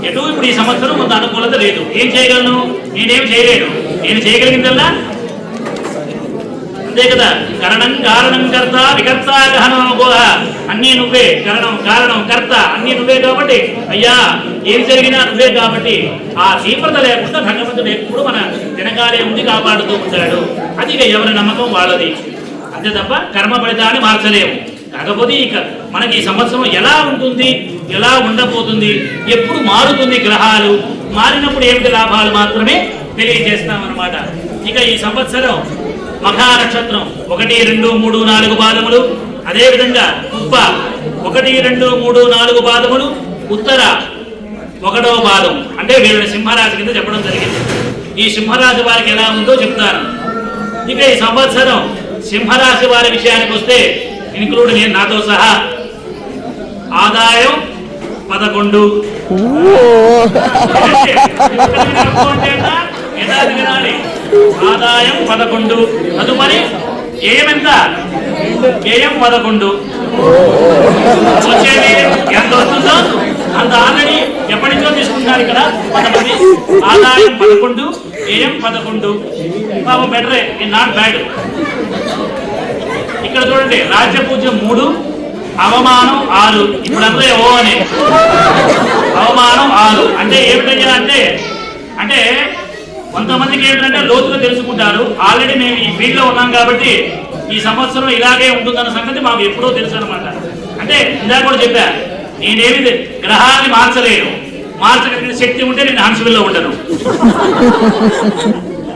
ఎటు ఇప్పుడు ఈ సంవత్సరం కొంత అనుకూలత లేదు. ఏం చేయగలను? నేనేం చేయలేను. నేను చేయగలిగిందల్లా అంతే కదా. కరణం కారణం కర్త వికర్త గహనోగోహ, అన్నీ నువ్వే, కరణం కారణం కర్త అన్నీ నువ్వే కాబట్టి అయ్యా ఏం జరిగినా నువ్వే కాబట్టి ఆ తీవ్రత లేకుండా భగవంతుడు ఎప్పుడు మన వెనకాలే ఉండి కాపాడుతూ ఉంటాడు. అది ఇక ఎవరి నమ్మకం వాళ్ళది, అంతే తప్ప కర్మ ఫలితాన్ని మార్చలేము. కాకపోతే ఇక మనకి ఈ సంవత్సరం ఎలా ఉంటుంది, ఎలా ఉండబోతుంది, ఎప్పుడు మారుతుంది, గ్రహాలు మారినప్పుడు ఏమిటి లాభాలు మాత్రమే తెలియజేస్తామన్నమాట. ఇక ఈ సంవత్సరం మఖా నక్షత్రం 1, 2, 3, 4 పాదములు, అదేవిధంగా కుప్ప 1, 2, 3, 4 పాదములు, ఉత్తర 1వ పాదం, అంటే వీళ్ళని సింహరాశి కింద చెప్పడం జరిగింది. ఈ సింహరాశి వారికి ఎలా ఉందో చెప్తాను. ఇక ఈ సంవత్సరం సింహరాశి వారి విషయానికి వస్తే ఇన్క్లూడ్ నేను నాతో సహా ఆదాయం 11, ఆదాయం 11, తదుపరి వ్యయం ఎంత? వ్యయం 11. వచ్చేది ఎంత వస్తుందో అంత ఆల్రెడీ ఎప్పటి నుంచో తీసుకుంటారు ఇక్కడ కొంతమంది. ఆదాయం 11, వ్యయం 11. బాబు బెటరే, నాట్ బ్యాడ్. ఇక్కడ చూడండి, రాజ్య పూజ్యం 3, అవమానం 6. ఇప్పుడు అందరూ ఓ అని అవమానం 6 అంటే ఏమిటయ్యా అంటే కొంతమందికి ఏమిటంటే లోతుగా తెలుసుకుంటారు. ఆల్రెడీ మేము ఈ ఫీల్డ్లో ఉన్నాం కాబట్టి ఈ సంవత్సరం ఇలాగే ఉంటుందన్న సంగతి మాకు ఎప్పుడో తెలుసు అనమాట. అంటే ఇందాక కూడా చెప్పా, నేనేమి గ్రహాన్ని మార్చలేను, మార్చగలిగిన శక్తి ఉంటే నేను హాన్స్విల్లో ఉండను.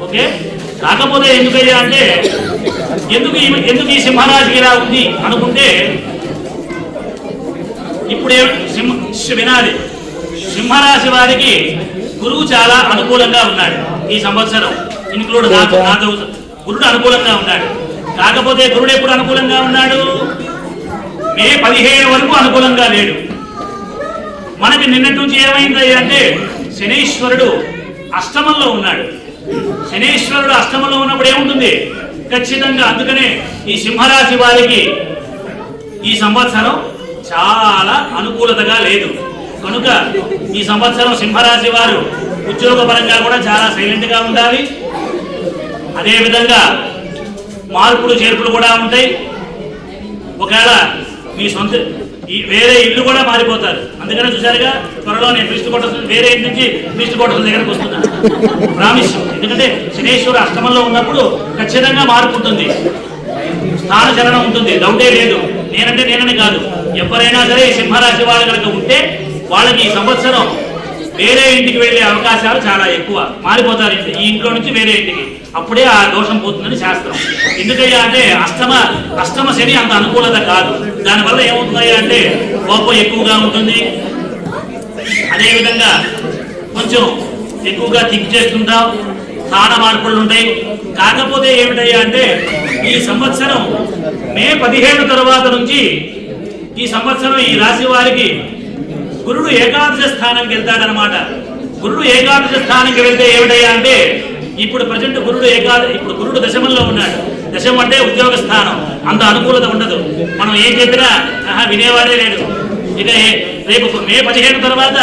ఓకే, కాకపోతే ఎందుకయ్యా అంటే ఎందుకు ఈ సింహరాశి ఇలా ఉంది అనుకుంటే, ఇప్పుడే వినాలి, సింహరాశి వారికి గురువు చాలా అనుకూలంగా ఉన్నాడు ఈ సంవత్సరం. ఇన్క్లూడ్ నాతో గురుడు అనుకూలంగా ఉన్నాడు. కాకపోతే గురుడు ఎప్పుడు అనుకూలంగా ఉన్నాడు? మే 15 వరకు అనుకూలంగా లేడు. మనకి నిన్నటి నుంచి ఏమైంది అంటే శనీశ్వరుడు అష్టమంలో ఉన్నాడు. శనీశ్వరుడు అష్టమంలో ఉన్నప్పుడు ఏముంటుంది? ఖచ్చితంగా. అందుకనే ఈ సింహరాశి వారికి ఈ సంవత్సరం చాలా అనుకూలతగా లేదు. కనుక ఈ సంవత్సరం సింహరాశి వారు ఉద్యోగపరంగా కూడా చాలా సైలెంట్గా ఉండాలి. అదేవిధంగా మార్పులు చేర్పులు కూడా ఉంటాయి. ఒకవేళ మీ సొంత వేరే ఇల్లు కూడా మారిపోతారు. అందుకనే చూసారుగా, త్వరలో నేను దృష్టి కొట్టడం వేరే ఇంటి నుంచి దృష్టి కొట్టడం దగ్గరకు వస్తున్నాను, ప్రామిస్. ఎందుకంటే శనేశ్వరుడు అష్టమంలో ఉన్నప్పుడు ఖచ్చితంగా మార్పు ఉంటుంది, స్థానచలనం ఉంటుంది, డౌటే లేదు. నేనని కాదు, ఎవరైనా సరే సింహరాశి వాళ్ళు కనుక ఉంటే వాళ్ళకి ఈ సంవత్సరం వేరే ఇంటికి వెళ్ళే అవకాశాలు చాలా ఎక్కువ. మారిపోతారు ఈ ఇంట్లో నుంచి వేరే ఇంటికి, అప్పుడే ఆ దోషం పోతుందని శాస్త్రం. ఎందుకయ్యా అంటే అష్టమ శని అంత అనుకూలత కాదు. దానివల్ల ఏమవుతున్నాయి అంటే కోపం ఎక్కువగా ఉంటుంది, అదేవిధంగా కొంచెం ఎక్కువగా థింక్ చేస్తుంటాం, స్థాన మార్పులు ఉంటాయి. కాకపోతే ఏమిటయ్యా అంటే ఈ సంవత్సరం మే 15 తర్వాత నుంచి ఈ సంవత్సరం ఈ రాశి వారికి గురుడు ఏకాదశ స్థానానికి వెళ్తాడనమాట. గురుడు ఏకాదశ స్థానానికి వెళ్తే ఏమిటయ్యా అంటే ఇప్పుడు ప్రజెంట్ ఇప్పుడు గురుడు దశమంలో ఉన్నాడు. దశం అంటే ఉద్యోగ స్థానం, అంత అనుకూలత ఉండదు. మనం ఏం చెప్పినా వినేవాడే లేడు. ఇక రేపు మే 15 తర్వాత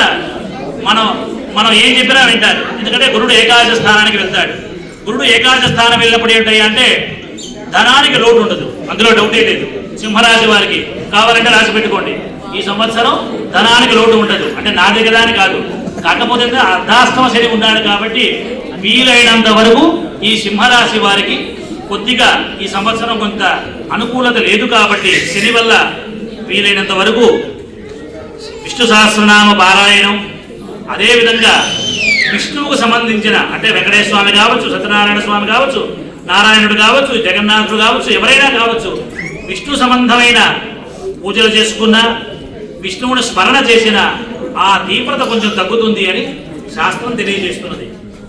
మనం ఏం చెప్పినా వింటారు. ఎందుకంటే గురుడు ఏకాదశ స్థానానికి వెళ్తాడు. గురుడు ఏకాదశ స్థానం వెళ్ళినప్పుడు ఏంటయ్యా అంటే ధనానికి లోటు ఉండదు, అందులో డౌటే లేదు. సింహరాశి వారికి కావాలంటే రాసి పెట్టుకోండి, ఈ సంవత్సరం ధనానికి లోటు ఉండదు. అంటే నా దగ్గర అని కాదు, కాకపోతే అర్ధాష్టమ శని ఉన్నాడు కాబట్టి వీలైనంత వరకు ఈ సింహరాశి వారికి కొద్దిగా ఈ సంవత్సరం కొంత అనుకూలత లేదు. కాబట్టి శని వల్ల వీలైనంత వరకు విష్ణు సహస్రనామ పారాయణం, అదేవిధంగా విష్ణువుకు సంబంధించిన అంటే వెంకటేశ్వర స్వామి కావచ్చు, సత్యనారాయణ స్వామి కావచ్చు, నారాయణుడు కావచ్చు, జగన్నాథుడు కావచ్చు, ఎవరైనా కావచ్చు, విష్ణు సంబంధమైన పూజలు చేసుకున్నా, విష్ణువుని స్మరణ చేసిన ఆ తీవ్రత కొంచెం తగ్గుతుంది అని శాస్త్రం తెలియజేస్తున్నది.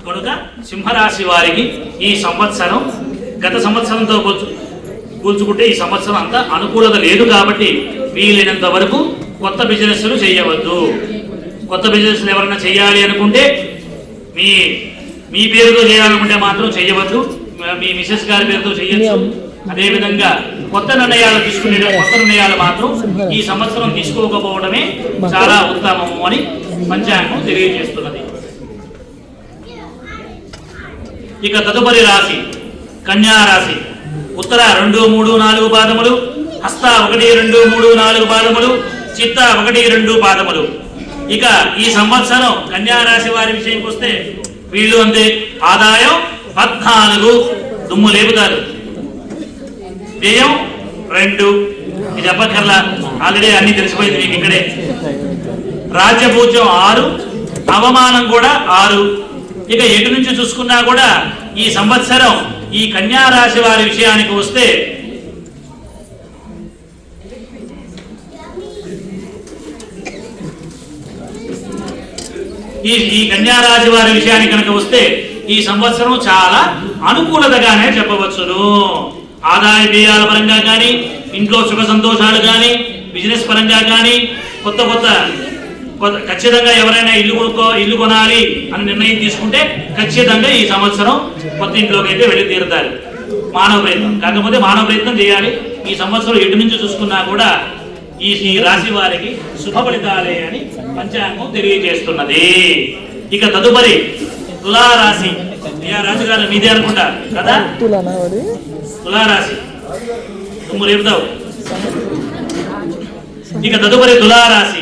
కనుక సింహరాశి వారికి ఈ సంవత్సరం గత సంవత్సరంతో పోల్చుకుంటే ఈ సంవత్సరం అంత అనుకూలత లేదు. కాబట్టి వీలైనంత వరకు కొత్త బిజినెస్లు చేయవద్దు. కొత్త బిజినెస్లు ఎవరైనా చేయాలి అనుకుంటే మీ పేరుతో చేయాలనుకుంటే మాత్రం చేయవద్దు. మీ మిసెస్ గారి పేరుతో చేయొచ్చు. అదేవిధంగా కొత్త నిర్ణయాలు మాత్రం ఈ సంవత్సరం తీసుకోకపోవడమే చాలా ఉత్తమము అని పంచాంగం తెలియజేస్తున్నది. ఇక తదుపరి రాశి కన్యా రాశి. ఉత్తర 2, 3, 4 పాదములు, హస్త 1, 2, 3, 4 పాదములు, చిత్త 1, 2 పాదములు. ఇక ఈ సంవత్సరం కన్యా రాశి వారి విషయంకి వస్తే వీళ్ళు అంతే, ఆదాయం 14, దుమ్ము లేపుతారు. వ్యయం 2, ఇది అప్పకర్లా, ఆల్రెడీ అన్ని తెలిసిపోయింది మీకు ఇక్కడే. రాజ్యపూజ్యం 6, అవమానం కూడా 6. ఇక ఎటు నుంచి చూసుకున్నా కూడా ఈ సంవత్సరం ఈ కన్యా రాశి వారి విషయానికి వస్తే ఈ కన్యా రాశి వారి విషయానికి కనుక వస్తే ఈ సంవత్సరం చాలా అనుకూలతగానే చెప్పవచ్చును. ఆదాయ వ్యయాల పరంగా కానీ, ఇంట్లో సుఖ సంతోషాలు కానీ, బిజినెస్ పరంగా కానీ, కొత్త ఖచ్చితంగా ఎవరైనా ఇల్లు కొనాలి అని నిర్ణయం తీసుకుంటే ఖచ్చితంగా ఈ సంవత్సరం కొత్త ఇంట్లోకి అయితే వెళ్ళి తీరుతారు. మానవ ప్రయత్నం కాకపోతే మానవ ప్రయత్నం చేయాలి. ఈ సంవత్సరం ఎటు నుంచి చూసుకున్నా కూడా ఈ రాశి వారికి శుభ ఫలితాలే అని పంచాంగం తెలియజేస్తున్నది. ఇక తదుపరి తులారాశి. రాశి గారు మీదే అనుకుంటా కదా, తులారాశి నువ్వు రేపుతావు. ఇక తదుపరి తులారాశి.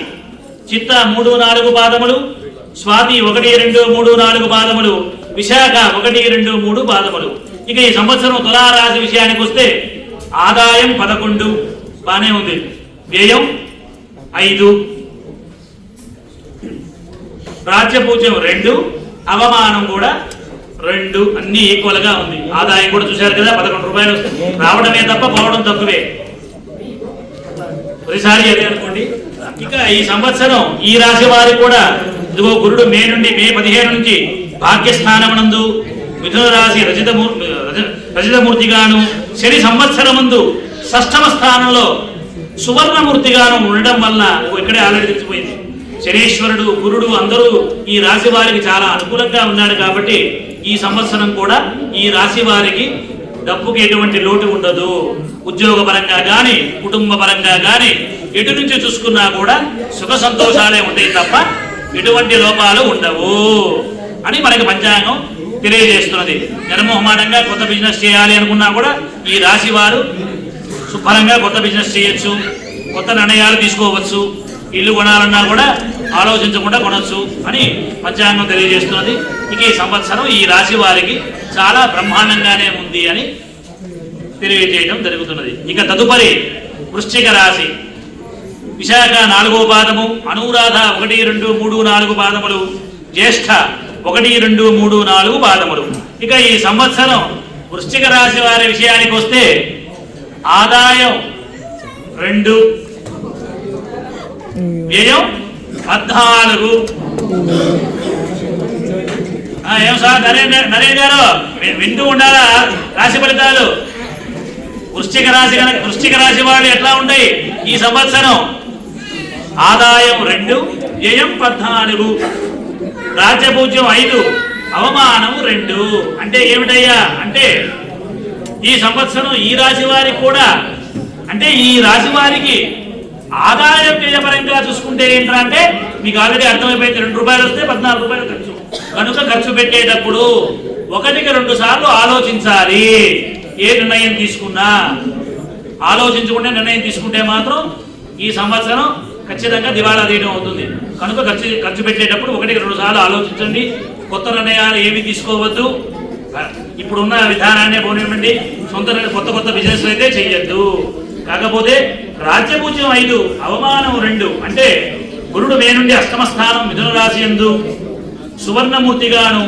చిత్త 3, 4 పాదములు, స్వాతి 1, 2, 3, 4 పాదములు, విశాఖ 1, 2, 3 పాదములు. ఇక ఈ సంవత్సరం తులారాశి విషయానికి వస్తే ఆదాయం 11, బానే ఉంది. వ్యయం 5, రాజ్యపూజ్యం 2, అవమానం కూడా 2, అన్ని ఈక్వల్ గా ఉంది. ఆదాయం కూడా చూశారు కదా, 11 రూపాయలు రావడమే తప్ప పోవడం తక్కువే, ప్రతిసారి అదే అనుకోండి. ఇక ఈ సంవత్సరం ఈ రాశి వారికి కూడా ఇదిగో గురుడు మే 15 నుంచి భాగ్యస్థానమునందు, మిథున రాశి రజితమూర్తిగాను, శని సంవత్సరమందు షష్ఠమ స్థానంలో సువర్ణమూర్తిగాను ఉండడం వల్ల ఇక్కడే ఆల్రెడీ తెలిసిపోయింది. శనీశ్వరుడు, గురుడు అందరూ ఈ రాశి వారికి చాలా అనుకూలంగా ఉన్నాడు కాబట్టి ఈ సంవత్సరం కూడా ఈ రాశి వారికి డబ్బుకి ఎటువంటి లోటు ఉండదు. ఉద్యోగ పరంగా కానీ, కుటుంబ పరంగా కానీ ఎటు నుంచి చూసుకున్నా కూడా సుఖ సంతోషాలే ఉంటాయి తప్ప ఎటువంటి లోపాలు ఉండవు అని మనకి పంచాంగం తెలియజేస్తున్నది. నిర్మోహమాటంగా కొత్త బిజినెస్ చేయాలి అనుకున్నా కూడా ఈ రాశి వారు శుభ్రంగా కొత్త బిజినెస్ చేయొచ్చు, కొత్త నిర్ణయాలు తీసుకోవచ్చు, ఇల్లు కొనాలన్నా కూడా ఆలోచించకుండా కొనవచ్చు అని పంచాంగం తెలియజేస్తున్నది. ఇక ఈ సంవత్సరం ఈ రాశి వారికి చాలా బ్రహ్మాండంగానే ఉంది అని తెలియజేయడం జరుగుతున్నది. ఇక తదుపరి వృశ్చిక రాశి. విశాఖ 4వ పాదము, అనురాధ 1, 2, 3, 4 పాదములు, జ్యేష్ఠ 1, 2, 3, 4 పాదములు. ఇక ఈ సంవత్సరం వృశ్చిక రాశి వారి విషయానికి వస్తే ఆదాయం 2, వ్యయం 14. ఏం సార్ నరేష్ గారు వింటూ ఉండాలా రాశి ఫలితాలు? వృశ్చిక రాశి వాళ్ళు ఎట్లా ఉంటాయి ఈ సంవత్సరం? ఆదాయం 2, వ్యయం 14, రాజ్యపూజ్యం 5, అవమానం 2. అంటే ఏమిటయ్యా అంటే ఈ సంవత్సరం ఈ రాశి వారికి కూడా, అంటే ఈ రాశి వారికి ఆదాయం వ్యయపరంగా చూసుకుంటే ఏంటంటే మీకు ఆల్రెడీ అర్థమైపోయింది. 2 రూపాయలు వస్తే 14 రూపాయలు ఖర్చు. కనుక ఖర్చు పెట్టేటప్పుడు 1కి 2 సార్లు ఆలోచించాలి. ఏ నిర్ణయం తీసుకున్నా ఆలోచించుకుంటే నిర్ణయం తీసుకుంటే మాత్రం ఈ సంవత్సరం ఖచ్చితంగా దివాళా తీయడం అవుతుంది. కనుక ఖర్చు పెట్టేటప్పుడు 1కి 2 సార్లు ఆలోచించండి. కొత్త నిర్ణయాలు ఏమి తీసుకోవద్దు. ఇప్పుడున్న విధానాన్నే పోనివ్వండి. కొత్త బిజినెస్ అయితే చెయ్యొద్దు. కాకపోతే రాజ్యపూజ్యం 5, అవమానం 2. అంటే గురుడు మే నుండి అష్టమ స్థానం మిథున రాశి యందు సువర్ణమూర్తిగాను,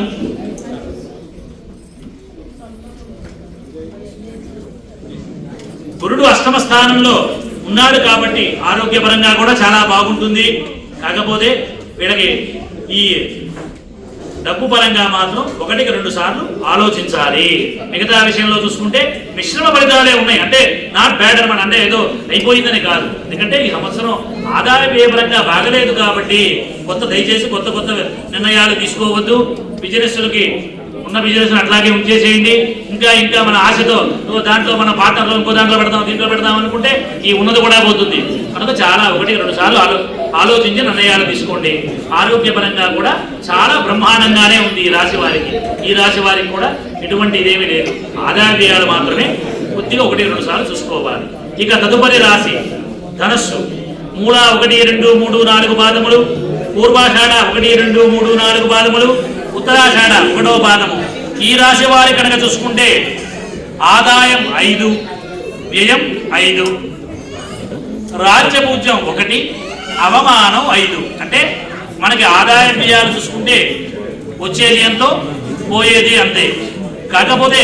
గురుడు అష్టమ స్థానంలో ఉన్నాడు కాబట్టి ఆరోగ్యపరంగా కూడా చాలా బాగుంటుంది. కాకపోతే వీళ్ళకి ఈ డబ్బు పరంగా మాత్రం 1కి 2 సార్లు ఆలోచించాలి. మిగతా విషయంలో చూసుకుంటే మిశ్రమ ఫలితాలే ఉన్నాయి. అంటే నాట్ బ్యాడ్ అనమాట, అంటే ఏదో అయిపోయిందని కాదు. ఎందుకంటే ఈ సంవత్సరం ఆదాయ వ్యయ పరంగా బాగలేదు కాబట్టి దయచేసి కొత్త నిర్ణయాలు తీసుకోవద్దు. బిజినెస్లకి ఉన్న బిజినెస్ అట్లాగే ఉంచేసేయండి. ఇంకా మన ఆశతో దాంట్లో మన పార్ట్నర్లో ఇంకో దాంట్లో పెడతాం, దీంట్లో పెడతాం అనుకుంటే ఈ ఉన్నది కూడా పోతుంది. కనుక చాలా 1కి 2 సార్లు ఆలోచించి నిర్ణయాలు తీసుకోండి. ఆరోగ్యపరంగా కూడా చాలా బ్రహ్మాండంగానే ఉంది ఈ రాశి వారికి. ఈ రాశి వారికి కూడా ఎటువంటి ఇదేమీ లేదు. ఆదాయ వ్యయాలు మాత్రమే కొద్దిగా 1-2 సార్లు చూసుకోవాలి. ఇక తదుపరి రాశి ధనస్సు. మూల 1, 2, 3, 4 పాదములు, పూర్వాషాఢ 1, 2, 3, 4 పాదములు, ఉత్తరాషాఢ 1వ పాదము. ఈ రాశి వారి కనుక చూసుకుంటే ఆదాయం 5, వ్యయం 5, రాజ్యపూజ్యం 1, అవమానం 5. అంటే మనకి ఆదాయం వ్యయాలు చూసుకుంటే వచ్చేది ఎంతో, పోయేది అంతే. కాకపోతే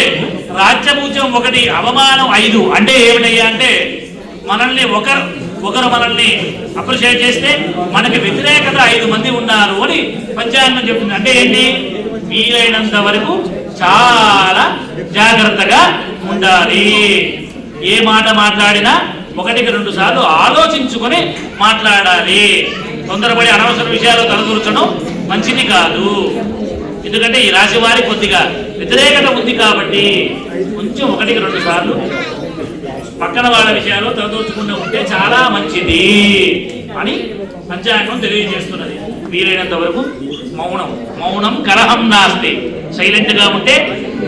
రాజ్యపూజ్యం 1, అవమానం 5 అంటే ఏమిటయ్యా అంటే మనల్ని ఒకరు మనల్ని అప్రిషియేట్ చేస్తే మనకి వ్యతిరేకత 5 మంది ఉన్నారు అని పంచాంగం చెప్తుంది. అంటే ఏంటి? వీలైనంత వరకు చాలా జాగ్రత్తగా ఉండాలి. ఏ మాట మాట్లాడినా 1-2 సార్లు ఆలోచించుకొని మాట్లాడాలి. తొందరపడి అనవసర విషయాలు తలదూర్చడం మంచిది కాదు. ఎందుకంటే ఈ రాశి వారికి కొద్దిగా వ్యతిరేకత ఉంది కాబట్టి కొంచెం 1-2 సార్లు పక్కన వాళ్ళ విషయాలు తలదూర్చకుండా ఉంటే చాలా మంచిది అని పంచాంగం తెలియజేస్తున్నది. వీలైనంత వరకు మౌనం కలహం నాస్తి. సైలెంట్గా ఉంటే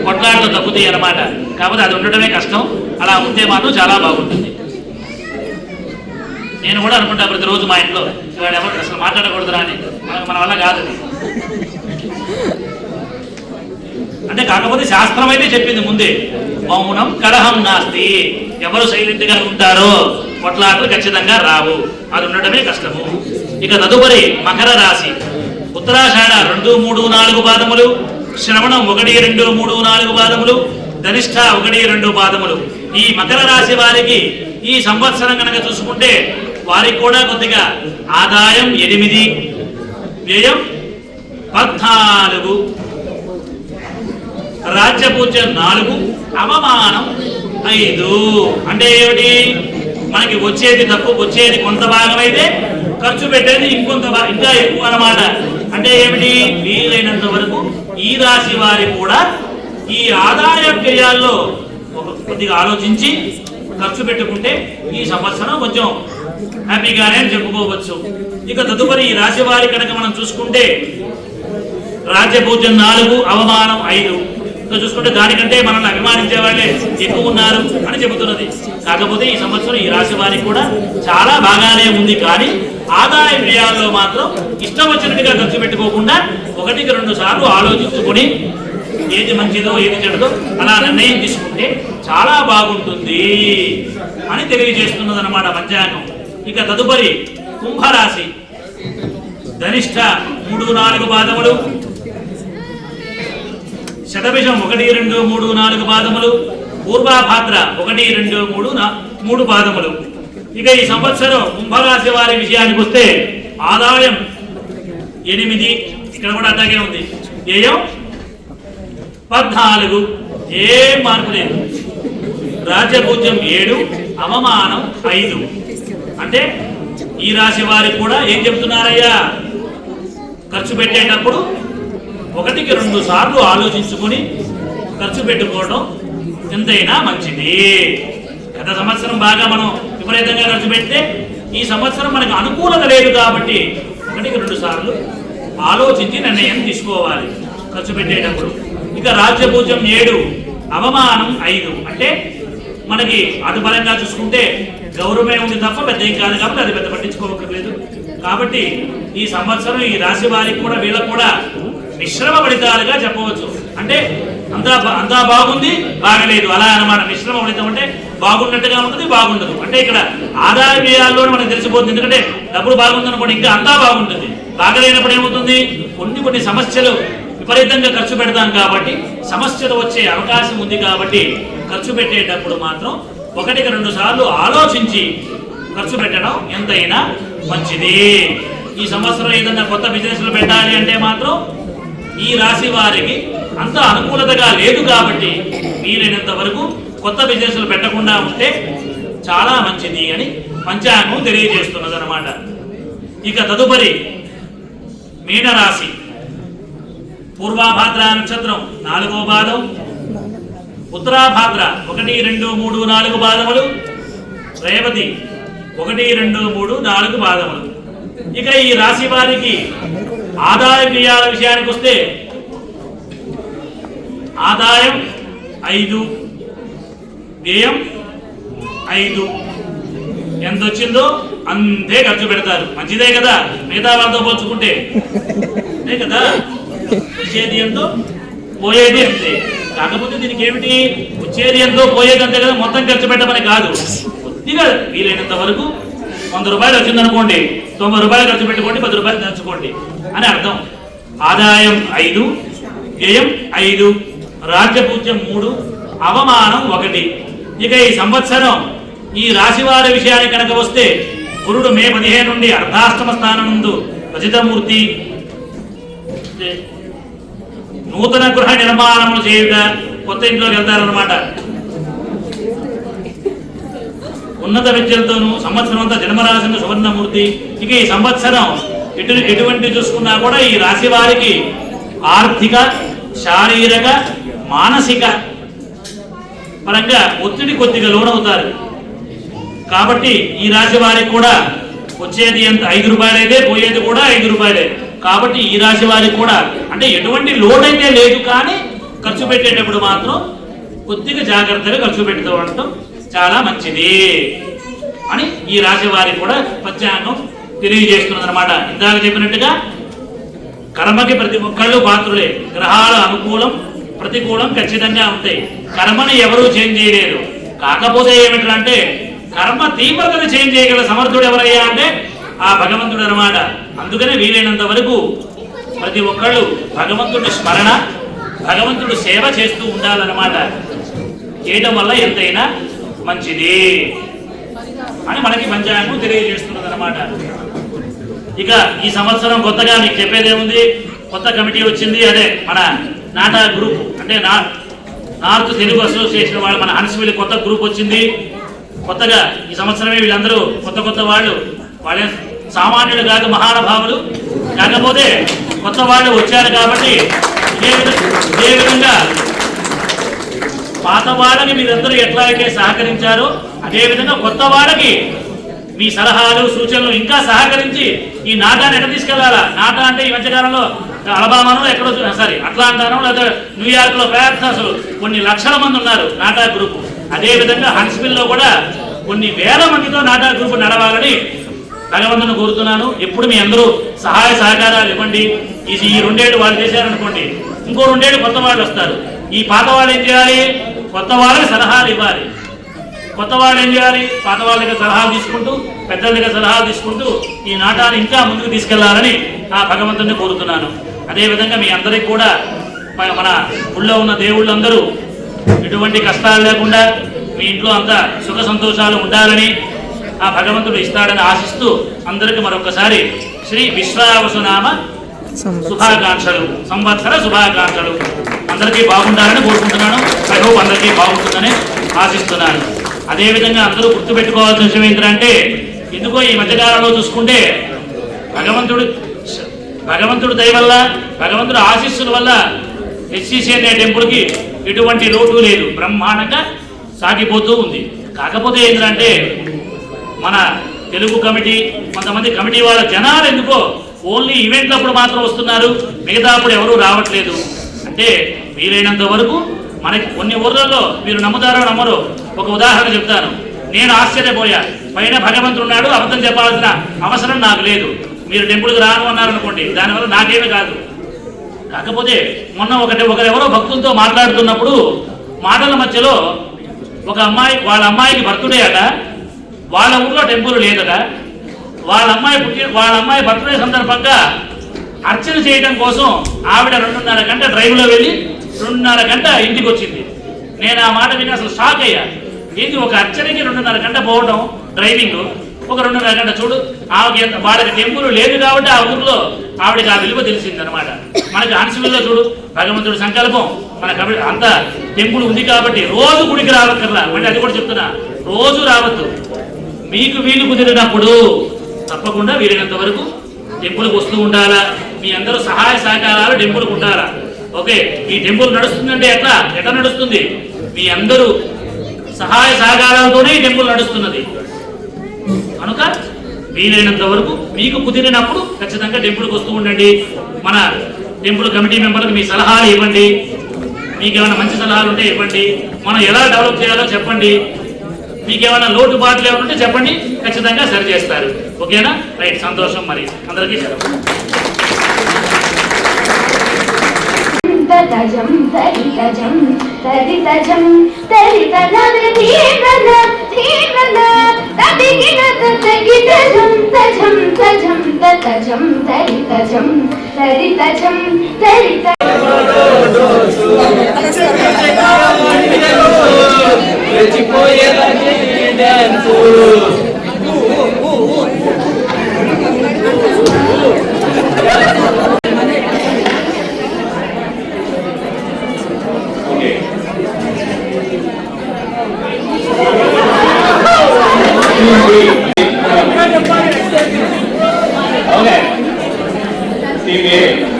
కొట్లాటలు తగ్గుతాయి అన్నమాట. కాకపోతే అది ఉండడమే కష్టం. అలా ఉంటే మాత్రం చాలా బాగుంటుంది. నేను కూడా అనుకుంటా ప్రతిరోజు మా ఇంట్లో ఇవాడు ఎవరు అసలు మాట్లాడకూడదురా అని. మన వల్ల కాదు. అంటే కాకపోతే శాస్త్రం అయితే చెప్పింది ముందే, మౌనం కలహం నాస్తి. ఎవరు సైలెంట్గా ఉంటారో కొట్లాటలు ఖచ్చితంగా రావు. అది ఉండడమే కష్టము. ఇక తదుపరి మకర రాశి. ఉత్తరాషాఢ 2, 3, 4 పాదములు, శ్రవణం 1, 2, 3, 4 పాదములు, ధనిష్ఠ 1, 2 పాదములు. ఈ మకర రాశి వారికి ఈ సంవత్సరం కనుక చూసుకుంటే వారికి కూడా కొద్దిగా ఆదాయం 8, వ్యయం 14, రాజ్యపూజ్యం 4, అవమానం 5. అంటే ఏమిటి? మనకి వచ్చేది తక్కువ, వచ్చేది కొంత భాగం అయితే ఖర్చు పెట్టేది ఇంకా ఎక్కువ అన్నమాట. అంటే ఏమిటి? వీలైనంత వరకు ఈ రాశి వారి కూడా ఈ ఆదాయ వ్యయాల్లో కొద్దిగా ఆలోచించి ఖర్చు పెట్టుకుంటే ఈ సంవత్సరం కొంచెం హ్యాపీగానే చెప్పుకోవచ్చు. ఇక తదుపరి ఈ రాశి వారి కనుక మనం చూసుకుంటే రాజ్యపూజ్యం 4, అవమానం 5. చూసుకుంటే దానికంటే మనల్ని అభిమానించే వాళ్ళే ఎక్కువ ఉన్నారు అని చెబుతున్నది. కాకపోతే ఈ సంవత్సరం ఈ రాశి వారికి కూడా చాలా బాగానే ఉంది. కానీ ఆదాయ వ్యయాల్లో మాత్రం ఇష్టం వచ్చినట్టుగా ఖర్చు పెట్టుకోకుండా 1-2 సార్లు ఆలోచించుకొని ఏది మంచిదో ఏది చెడదో అలా నిర్ణయం తీసుకుంటే చాలా బాగుంటుంది అని తెలియజేస్తున్నది అన్నమాట పంచాంగం. ఇక తదుపరి కుంభరాశి. ధనిష్ఠ 3, 4 పాదములు, శతభిషం 1, 2, 3, 4 పాదములు, పూర్వాభాద్ర 1, 2, 3 పాదములు. ఇక ఈ సంవత్సరం కుంభరాశి వారి విషయానికి వస్తే ఆదాయం 8, ఇక్కడ కూడా అట్లాగే ఉంది, వ్యయం 14, ఏం మార్పు లేదు. రాజ్యపూజ్యం 7, అవమానం 5. అంటే ఈ రాశి వారికి కూడా ఏం చెప్తున్నారయ్యా? ఖర్చు పెట్టేటప్పుడు 1-2 సార్లు ఆలోచించుకుని ఖర్చు పెట్టుకోవడం ఎంతైనా మంచిది. గత సంవత్సరం బాగా మనం విపరీతంగా ఖర్చు పెడితే ఈ సంవత్సరం మనకు అనుకూలత లేదు కాబట్టి 1-2 సార్లు ఆలోచించి నిర్ణయం తీసుకోవాలి ఖర్చు పెట్టేటప్పుడు. ఇక రాజ్యపూజ్యం 7, అవమానం 5. అంటే మనకి అటు పరంగా చూసుకుంటే గౌరవమే ఉంది తప్ప పెద్ద ఏం కాదు కాబట్టి అది పెద్ద పట్టించుకోవట్లేదు. కాబట్టి ఈ సంవత్సరం ఈ రాశి వారికి కూడా వీళ్ళకు కూడా మిశ్రమ ఫలితాలుగా చెప్పవచ్చు. అంటే అంతా బాగుంది, బాగలేదు అలా అన్నమాట. మిశ్రమ ఫలితం అంటే బాగున్నట్టుగా ఉంటుంది, బాగుండదు. అంటే ఇక్కడ ఆదాయ వ్యయాల్లో మనకు తెలిసిపోతుంది. ఎందుకంటే డబ్బులు బాగుందనుకోండి ఇంకా అంతా బాగుంటుంది. బాగలేనప్పుడు ఏమవుతుంది? కొన్ని సమస్యలు విపరీతంగా ఖర్చు పెడతాం కాబట్టి సమస్యలు వచ్చే అవకాశం ఉంది. కాబట్టి ఖర్చు పెట్టేటప్పుడు మాత్రం 1-2 సార్లు ఆలోచించి ఖర్చు పెట్టడం ఎంతైనా మంచిది. ఈ సంవత్సరం ఏదన్నా కొత్త బిజినెస్లు పెట్టాలి అంటే మాత్రం ఈ రాశి వారికి అంత అనుకూలతగా లేదు. కాబట్టి వీలైనంత వరకు కొత్త బిజినెస్లు పెట్టకుండా ఉంటే చాలా మంచిది అని పంచాంగం తెలియజేస్తున్నది అన్నమాట. ఇక తదుపరి మీనరాశి. పూర్వాభాద్ర నక్షత్రం 4వ పాదం, ఉత్తరాభాద్ర 1, 2, 3, 4 పాదములు, రేవతి 1, 2, 3, 4 పాదములు. ఇక ఈ రాశి వారికి ఆదాయ వ్యయాల విషయానికి వస్తే ఆదాయం 5, వ్యయం 5. ఎంత వచ్చిందో అంతే ఖర్చు పెడతారు. మంచిదే కదా, మిగతా వాళ్ళతో పోల్చుకుంటే అదే కదా. వచ్చేది ఎంతో పోయేది అంతే. కాకపోతే దీనికి ఏమిటి, వచ్చేది ఎంతో పోయేది అంతే కదా, మొత్తం ఖర్చు పెట్టమని కాదు. కొద్దిగా వీలైనంత వరకు 100 రూపాయలు వచ్చిందనుకోండి, 90 రూపాయలు ఖర్చు పెట్టుకోండి, 10 రూపాయలు తెచ్చుకోండి అని అర్థం. ఆదాయం 5, వ్యయం 5, రాజ్యపూజ్యం 3, అవమానం 1. ఇక ఈ సంవత్సరం ఈ రాశివారి విషయానికి కనుక వస్తే, గురుడు మే 15 నుండి అర్ధాష్టమ స్థానం నందు రజితమూర్తి, నూతన గృహ నిర్మాణములు చేయుట, కొత్త ఇంట్లోకి వెళ్తారన్నమాట. ఉన్నత విద్యలతోనూ సంవత్సరం అంతా జన్మరాశి సువర్ణమూర్తి. ఇక ఈ సంవత్సరం ఎటువంటి చూసుకున్నా కూడా ఈ రాశి వారికి ఆర్థిక, శారీరక, మానసిక పరంగా ఒత్తిడి కొద్దిగా లోనవుతారు. కాబట్టి ఈ రాశి వారికి కూడా వచ్చేది ఎంత 5 రూపాయలు అయితే పోయేది కూడా 5 రూపాయలే. కాబట్టి ఈ రాశి వారికి కూడా అంటే ఎటువంటి లోడ్ అయితే లేదు, కానీ ఖర్చు పెట్టేటప్పుడు మాత్రం కొద్దిగా జాగ్రత్తగా ఖర్చు పెడుతూ ఉండటం చాలా మంచిది అని ఈ రాశి వారికి కూడా పంచాంగం తెలియజేస్తున్నది అనమాట. ఇందాక చెప్పినట్టుగా కర్మకి ప్రతి ఒక్కళ్ళు పాత్రులే. గ్రహాల అనుకూలం ప్రతికూలం ఖచ్చితంగా ఉంటాయి. కర్మని ఎవరూ చేంజ్ చేయలేరు. కాకపోతే ఏమిటంటే కర్మ తీవ్రతను చేంజ్ చేయగల సమర్థుడు ఎవరయ్యా అంటే ఆ భగవంతుడు అనమాట. అందుకనే వీలైనంత వరకు ప్రతి ఒక్కళ్ళు భగవంతుడి స్మరణ, భగవంతుడు సేవ చేస్తూ ఉండాలన్నమాట. చేయడం వల్ల ఎంతైనా మంచిది అని మనకి పంచాంగం తెలియజేస్తున్నది అనమాట. ఇక ఈ సంవత్సరం కొత్తగా మీకు చెప్పేదేముంది, కొత్త కమిటీ వచ్చింది. అదే మన నాటా గ్రూప్ అంటే నార్త్ తెలుగు అసోసియేషన్ వాళ్ళు, మన హన్స్విల్ కొత్త గ్రూప్ వచ్చింది. కొత్తగా ఈ సంవత్సరమే వీళ్ళందరూ కొత్త వాళ్ళు, వాళ్ళే సామాన్యులు కాదు, మహానుభావులు. కాకపోతే కొత్త వాళ్ళు వచ్చారు కాబట్టి ఇదే విధంగా పాత వాళ్ళని మీరందరూ ఎట్లా అయితే సహకరించారో అదేవిధంగా కొత్త వాళ్ళకి మీ సలహాలు సూచనలు ఇంకా సహకరించి ఈ నాటాన్ని ఎక్కడ తీసుకెళ్లాలా. నాటా అంటే ఈ మధ్యకాలంలో అలబామానో ఎక్కడో అట్లాంటానో లేదా న్యూయార్క్లో పెద్ద అసలు కొన్ని లక్షల మంది ఉన్నారు నాటా గ్రూపు. అదేవిధంగా హన్స్విల్లో కూడా కొన్ని వేల మందితో నాటా గ్రూపు నడవాలని భగవంతుని కోరుతున్నాను. ఎప్పుడు మీ అందరూ సహాయ సహకారాలు ఇవ్వండి. ఈ 2 ఏళ్ళు వాళ్ళు చేశారనుకోండి, ఇంకో 2 ఏళ్ళు కొత్త వాళ్ళు వస్తారు. ఈ పాత వాళ్ళు ఏం చేయాలి, కొత్త వాళ్ళకి సలహాలు ఇవ్వాలి. కొత్త వాళ్ళు ఏం చేయాలి, పాత వాళ్ళ దగ్గర సలహాలు తీసుకుంటూ, పెద్దల దగ్గర సలహాలు తీసుకుంటూ ఈ నాటాన్ని ఇంకా ముందుకు తీసుకెళ్లాలని ఆ భగవంతుని కోరుతున్నాను. అదేవిధంగా మీ అందరికీ కూడా మన ఊళ్ళో ఉన్న దేవుళ్ళందరూ ఎటువంటి కష్టాలు లేకుండా మీ ఇంట్లో అంతా సుఖ సంతోషాలు ఉండాలని ఆ భగవంతుడు ఇస్తాడని ఆశిస్తూ అందరికీ మరొకసారి శ్రీ విశ్వావసునామ శుభాకాంక్షలు, సంవత్సర శుభాకాంక్షలు. అందరికీ బాగుండాలని కోరుకుంటున్నాను. ఐ హోప్ అందరికీ బాగుంటుందని ఆశిస్తున్నాను. అదేవిధంగా అందరూ గుర్తుపెట్టుకోవాల్సిన విషయం ఏంటంటే, ఎందుకో ఈ మధ్యకాలంలో చూసుకుంటే భగవంతుడు దయ వల్ల, భగవంతుడు ఆశీస్సుల వల్ల హెచ్సిసి అనే టెంపుల్కి ఎటువంటి లోటు లేదు, బ్రహ్మాండంగా సాగిపోతూ ఉంది. కాకపోతే ఏంటంటే మన తెలుగు కమిటీ, కొంతమంది కమిటీ వాళ్ళ జనాలు ఎందుకో ఓన్లీ ఈవెంట్లప్పుడు మాత్రం వస్తున్నారు, మిగతా అప్పుడు ఎవరూ రావట్లేదు. అంటే వీలైనంత వరకు మనకి కొన్ని ఊర్లలో మీరు నమ్ముతారో నమ్మరో, ఒక ఉదాహరణ చెప్తాను. నేను ఆశ్చర్యపోయా. పైన భగవంతుడు ఉన్నాడు, అబద్ధం చెప్పాల్సిన అవసరం నాకు లేదు. మీరు టెంపుల్కి రాను అన్నారనుకోండి, దానివల్ల నాకేమీ కాదు. కాకపోతే మొన్న ఒకరెవరో భక్తులతో మాట్లాడుతున్నప్పుడు మాటల మధ్యలో ఒక అమ్మాయి, వాళ్ళ అమ్మాయికి బర్త్డే అట, వాళ్ళ ఊళ్ళో టెంపుల్ లేదట. వాళ్ళ అమ్మాయి బర్త్డే సందర్భంగా అర్చన చేయడం కోసం ఆవిడ 2:30 గంట డ్రైవ్లో వెళ్ళి 2:30 గంట ఇంటికి వచ్చింది. నేను ఆ మాట విని అసలు షాక్ అయ్యా. ఏంటి ఒక అర్చనకి 2:30 గంట పోవడం డ్రైవింగ్, ఒక 2:30 గంట చూడు. ఆవిడకి వాళ్ళకి టెంపుల్ లేదు కాబట్టి ఆ ఊరిలో ఆవిడకి ఆ విలువ తెలిసింది అనమాట. మనకి హన్స్విల్లో చూడు, భగవంతుడి సంకల్పం, మనకు అంత టెంపుల్ ఉంది కాబట్టి రోజు గుడికి రావక్కర్లా. మళ్ళీ అది కూడా చెప్తున్నా, రోజు రావద్దు. మీకు వీలు కుదిరినప్పుడు తప్పకుండా వీలైనంత వరకు టెంపుల్కి వస్తూ ఉండాలా. మీ అందరూ సహాయ సహకారాలు టెంపుల్కి ఉండాలా. ఓకే, ఈ టెంపుల్ నడుస్తుందంటే ఎట్లా నడుస్తుంది? మీ అందరూ సహాయ సహకారాలతోనే ఈ టెంపుల్ నడుస్తున్నది. కనుక వీలైనంత వరకు మీకు కుదిరినప్పుడు ఖచ్చితంగా టెంపుల్కి వస్తూ ఉండండి. మన టెంపుల్ కమిటీ మెంబర్లకు మీ సలహాలు ఇవ్వండి. మీకు ఏమైనా మంచి సలహాలు ఉంటే ఇవ్వండి. మనం ఎలా డెవలప్ చేయాలో చెప్పండి. మీకు ఏమైనా లోటుపాట్లు ఏమైనా ఉంటే చెప్పండి, ఖచ్చితంగా సరి చేస్తారు. ఓకేనా? రైట్, సంతోషం. మరి అందరికీ సెలవు. తజం తరితజం తరితజం తరితనద ధీరన ధీరన తదిగిన తగితజం తజం తజం తజం తరితజం తరితజం తరిత Okay. Team A.